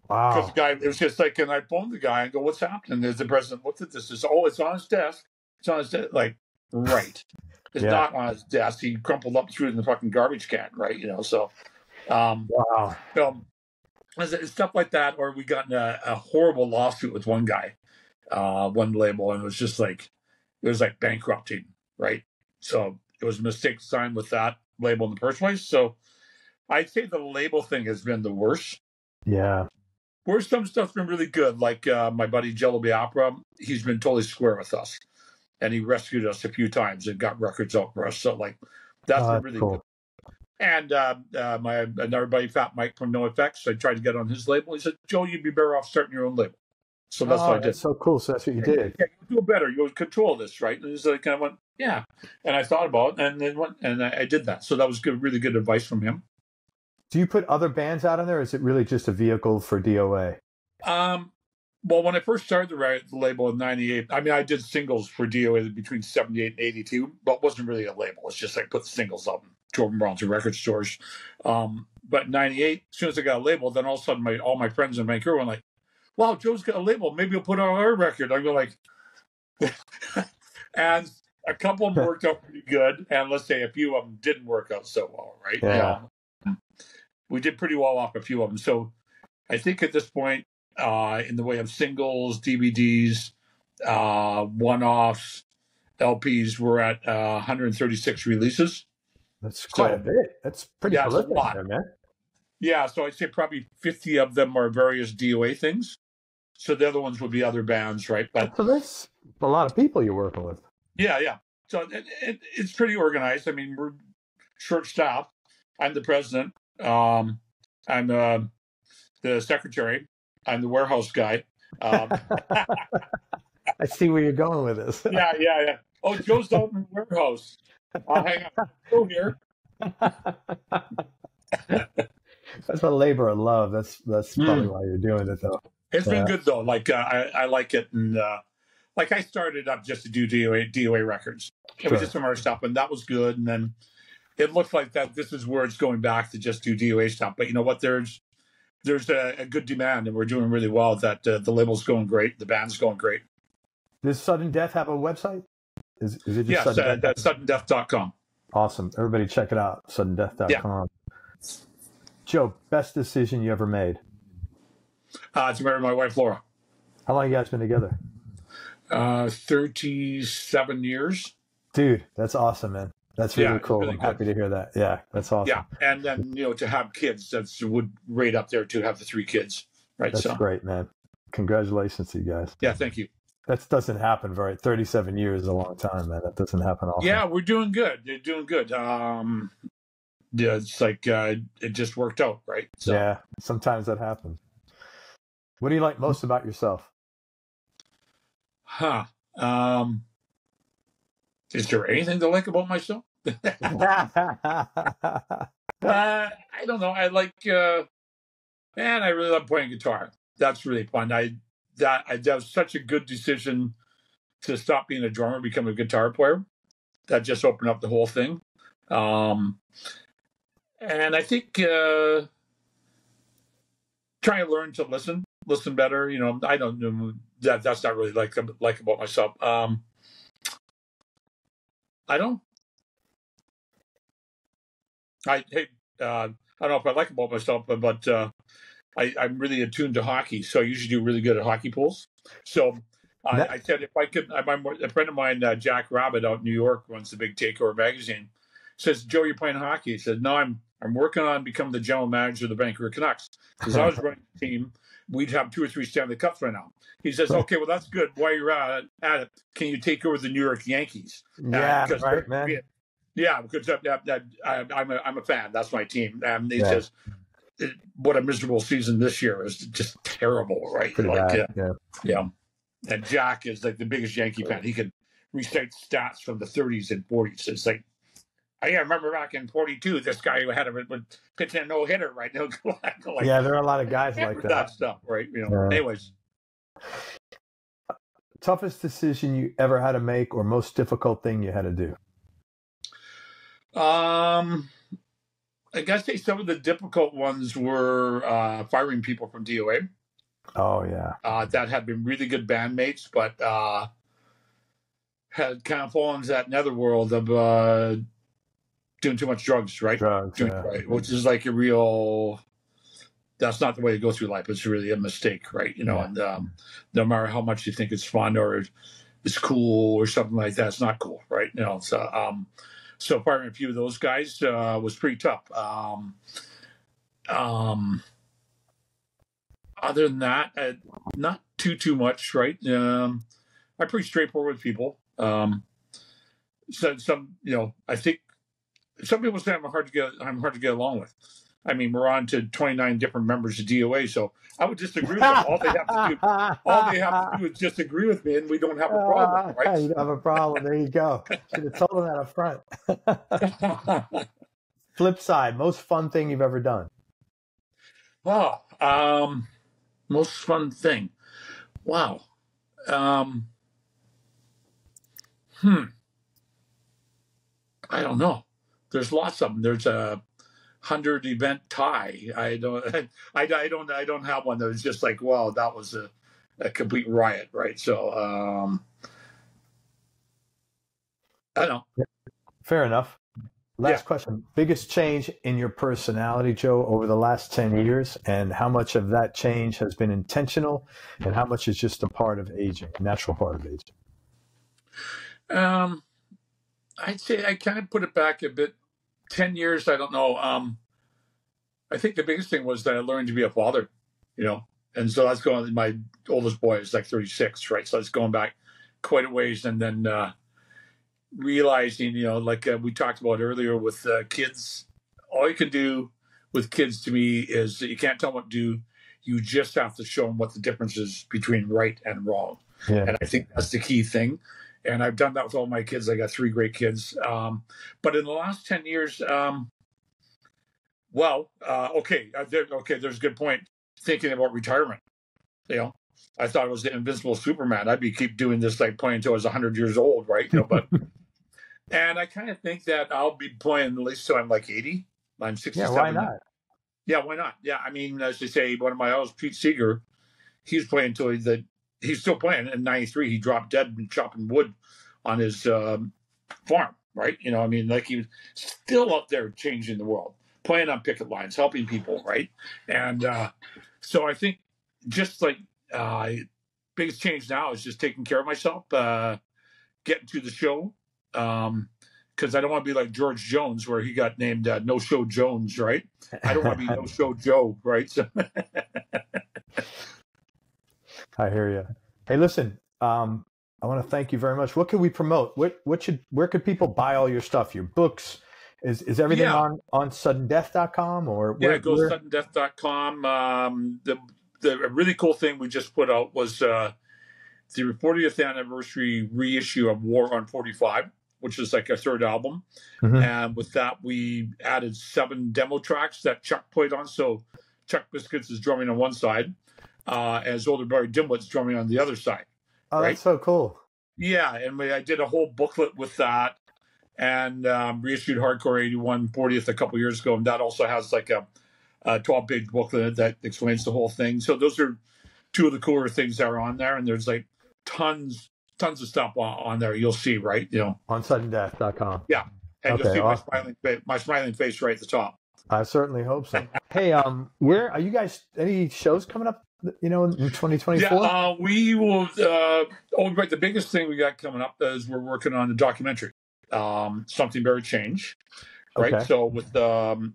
Wow. Because the guy, it was just like, and I phoned the guy and go, "What's happening?" As the president looked at this, it's on his desk. It's on his desk. Like, right. It's not on his desk. He crumpled up, threw it in the fucking garbage can, right? So, wow. So, stuff like that. Or we got in a horrible lawsuit with one guy, one label, and it was just like, it was like bankrupting, right? So it was a mistake to sign with that label in the first place. So I'd say the label thing has been the worst. Yeah. Where some stuff's been really good, like my buddy Jello Biafra, he's been totally square with us. And he rescued us a few times and got records out for us. So, like, that's been really cool. Good. And another buddy, Fat Mike from NoFX, I tried to get on his label. He said, "Joe, you'd be better off starting your own label." So that's what I did. That's so cool. So that's what you did. Yeah, you do better. You control this, right? And so I kind of went, yeah. And I thought about it, and then went, and I did that. So that was good, really good advice from him. Do you put other bands out on there, or is it really just a vehicle for D.O.A.? Well, when I first started the label in 98, I mean, I did singles for D.O.A. between 78 and 82, but it wasn't really a label. It's just like put the singles up and drove them around to record stores. But in 98, as soon as I got a label, then all of a sudden all my friends in Vancouver were like, "Wow, Joe's got a label. Maybe he'll put on our record." I go like, and a couple of them worked out pretty good. And let's say a few of them didn't work out so well, right? Yeah. We did pretty well off a few of them. So I think at this point, in the way of singles, DVDs, one-offs, LPs, we're at 136 releases. That's quite a bit. That's pretty prolific, there, man. Yeah, so I'd say probably 50 of them are various D.O.A. things. So the other ones would be other bands, right? But so that's a lot of people you're working with. Yeah. So it's pretty organized. I mean, we're short-staffed. I'm the president. I'm the secretary. I'm the warehouse guy. I see where you're going with this. Yeah. Oh, Joe's out in the warehouse. Hang on. Joe here. That's a labor of love. That's probably why you're doing it, though. It's been good, though. Like, I like it. And like, I started up just to do D.O.A. records. It was just some other stuff, and that was good. And then it looked like that this is where it's going back to just do D.O.A. stuff. But you know what? There's a good demand, and we're doing really well. That the label's going great, the band's going great. Does Sudden Death have a website? Is it just suddendeath.com? Awesome. Everybody check it out, suddendeath.com. Yeah. Joe, best decision you ever made? To marry my wife, Laura. How long you guys been together? 37 years. Dude, that's awesome, man. That's really cool. Really I'm happy to hear that. Yeah, that's awesome. Yeah, and then, to have kids, that's would rate up there to have the 3 kids, right? That's great, man. Congratulations to you guys. Yeah, thank you. That doesn't happen 37 years is a long time, man. That doesn't happen often. Yeah, we're doing good. They're doing good. yeah, it's like it just worked out, right? So, Yeah, sometimes that happens. What do you like most about yourself? huh? Is there anything to like about myself? I don't know. I like, man, I really love playing guitar. That's really fun. That was such a good decision to stop being a drummer, become a guitar player. That just opened up the whole thing. And I think trying to learn to listen better. You know, I don't know that that's not really like about myself. I don't. I don't know if I like about myself, but I'm really attuned to hockey, so I usually do really good at hockey pools. So I said if I could, a friend of mine, Jack Rabbit out in New York, runs the big Takeover magazine, says, Joe, you're playing hockey. He said, no, I'm working on becoming the general manager of the Vancouver Canucks. Because I was running the team, we'd have 2 or 3 Stanley Cups right now. He says, okay, well, that's good. While you're at it, can you take over the New York Yankees? Yeah, right, man. Yeah, because I'm a fan. That's my team. And he says, what a miserable season this year is, just terrible, right? Pretty bad. Yeah. And Jack is like the biggest Yankee fan. He could recite stats from the 30s and 40s. It's like, I remember back in 42, this guy who had a pitching a no-hitter, right? Yeah, there are a lot of guys like that stuff, right? You know. Anyways, toughest decision you ever had to make, or most difficult thing you had to do? I gotta say some of the difficult ones were firing people from D.O.A. Oh yeah, that had been really good bandmates, but had kind of fallen into that netherworld of doing too much drugs, right? Right, which is like a real. That's not the way to go through life. It's really a mistake, right? You know, and no matter how much you think it's fun or it's cool or something like that, it's not cool, right? You know, so firing a few of those guys was pretty tough. Other than that, not too much, right? I'm pretty straightforward with people. So some, you know, I think some people say I'm hard to get along with. I mean, we're on to 29 different members of D.O.A, so I would disagree with them. All they have to do is just agree with me, and we don't have a problem, right? You don't have a problem. There you go. Should have told them that up front. Flip side, most fun thing you've ever done? Oh, most fun thing. Wow. I don't know. There's lots of them. There's a 100 event tie. I don't have one that was just like, wow, that was a complete riot, right? So I don't know. Fair enough. Last question. Biggest change in your personality, Joe, over the last 10 years, and how much of that change has been intentional and how much is just a part of aging, natural part of aging? I'd say I kind of put it back a bit. 10 years, I don't know. I think the biggest thing was that I learned to be a father, you know, and so that's going. My oldest boy is like 36, right? So it's going back quite a ways, and then realizing, you know, like we talked about earlier with kids, all you can do with kids to me is that you can't tell them what to do. You just have to show them what the difference is between right and wrong. Yeah. And I think that's the key thing. And I've done that with all my kids. I got 3 great kids. But in the last 10 years, there's a good point. Thinking about retirement, you know, I thought I was the invincible Superman. I'd keep doing this, like playing until I was 100 years old, right? You know, but and I kind of think that I'll be playing at least till I'm like 80. I'm 67. Yeah, why not? Yeah, why not? Yeah, I mean, as they say, one of my idols, Pete Seeger, he's playing until he's still playing. In '93, he dropped dead and chopping wood on his farm, right? You know, I mean, like he was still out there changing the world, playing on picket lines, helping people, right? And so I think just like biggest change now is just taking care of myself, getting to the show, because I don't want to be like George Jones, where he got named No Show Jones, right? I don't want to be No Show Joe, right? So I hear you. Hey, listen, I want to thank you very much. What can we promote? Where could people buy all your stuff? Your books, Is everything on suddendeath.com or yeah, go suddendeath.com. The really cool thing we just put out was the 40th anniversary reissue of War on 45, which is like a third album. And with that, we added 7 demo tracks that Chuck played on. So Chuck Biscuits is drumming on one side, as older Barry Dimwit's drumming on the other side. Oh, right? That's so cool. Yeah, and I did a whole booklet with that, and reissued Hardcore 81 40th a couple years ago, and that also has like a 12-page booklet that explains the whole thing. So those are 2 of the cooler things that are on there, and there's like tons of stuff on there. You'll see, right? On suddendeath.com. Yeah, and okay, you'll see my smiling face right at the top. I certainly hope so. Hey, where are you guys? Any shows coming up? In 2024? Yeah, we will. Right, the biggest thing we got coming up is we're working on a documentary, Something Better Change. Right, okay. So with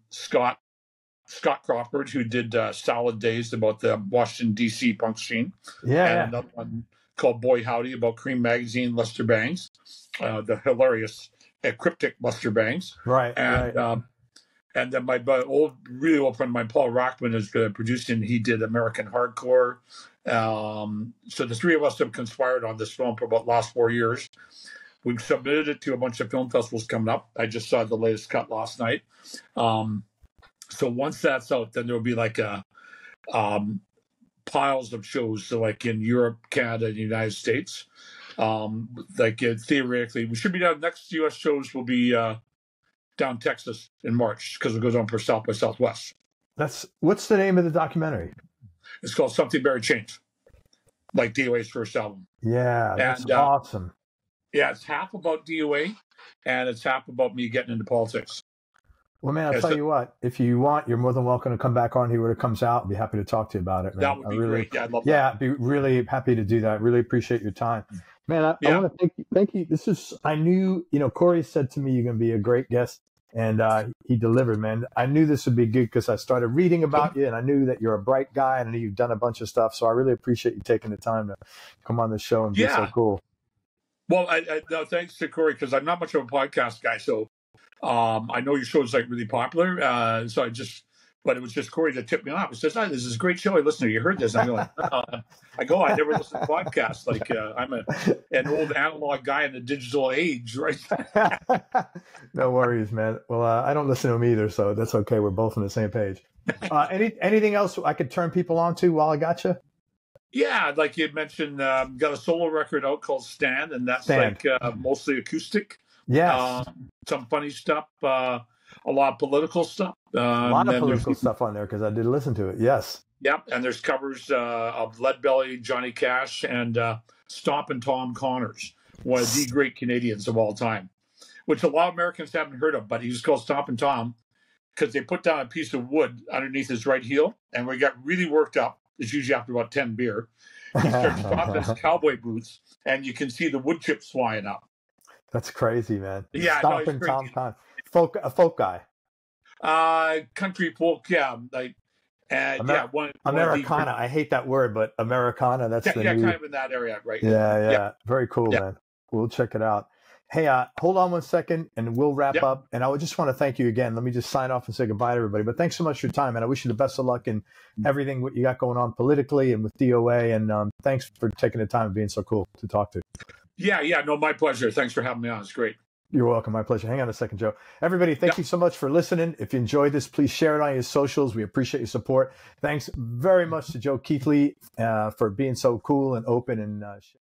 Scott Crawford, who did Salad Days about the Washington D.C. punk scene. Yeah. And another one called Boy Howdy about Cream Magazine, Lester Bangs, the hilarious cryptic Lester Bangs. Right. And right. And then my really old friend of mine, Paul Rockman, is producing. He did American Hardcore. So the 3 of us have conspired on this film for about the last 4 years. We've submitted it to a bunch of film festivals coming up. I just saw the latest cut last night. So once that's out, then there will be like piles of shows. So like in Europe, Canada, and the United States. Theoretically, we should be down. Next U.S. shows will be down Texas in March because it goes on for South by Southwest. What's the name of the documentary? It's called Something Better Change, like D.O.A's first album. Yeah, that's awesome. Yeah, it's half about D.O.A. and it's half about me getting into politics. Well, man, I'll tell you what. If you want, you're more than welcome to come back on here when it comes out. I'd be happy to talk to you about it, man. That would be great. Yeah, I'd love that. Yeah, I'd be really happy to do that. Really appreciate your time. Man, I want to thank you. I knew, Corey said to me, you're going to be a great guest, and he delivered, man. I knew this would be good because I started reading about you, and I knew that you're a bright guy, and I knew you've done a bunch of stuff. So I really appreciate you taking the time to come on the show and be so cool. Well, no, thanks to Corey, because I'm not much of a podcast guy, so I know your show is like really popular. But it was just Corey that tipped me off. He says, "This is a great show. I listen to. You heard this?" I'm going, I never listen to podcasts. Like I'm an old analog guy in the digital age, right? No worries, man. Well, I don't listen to them either, so that's okay. We're both on the same page. Anything else I could turn people on to while I got you? Yeah, like you mentioned, got a solo record out called Stand, and that's like mostly acoustic. Yes. Some funny stuff, a lot of political stuff. A lot of political stuff on there because I did listen to it. Yes. Yep, and there's covers of Leadbelly, Johnny Cash, and Stompin' Tom Connors, one of the great Canadians of all time, which a lot of Americans haven't heard of, but he was called Stompin' Tom because they put down a piece of wood underneath his right heel, and we got really worked up. It's usually after about 10 beer. He starts stomping his cowboy boots, and you can see the wood chips flying up. That's crazy, man. Yeah, Stompin' Tom Connors. A folk guy. Country folk, yeah. Americana. I hate that word, but Americana. That's the new... kind of in that area, right? Yeah. Very cool, man. We'll check it out. Hey, hold on one second, and we'll wrap up. And I would just want to thank you again. Let me just sign off and say goodbye to everybody. But thanks so much for your time, and I wish you the best of luck in everything what you got going on politically and with D.O.A. And thanks for taking the time and being so cool to talk to. Yeah. No, my pleasure. Thanks for having me on. It's great. You're welcome. My pleasure. Hang on a second, Joe. Everybody, thank you so much for listening. If you enjoyed this, please share it on your socials. We appreciate your support. Thanks very much to Joe Keithley for being so cool and open and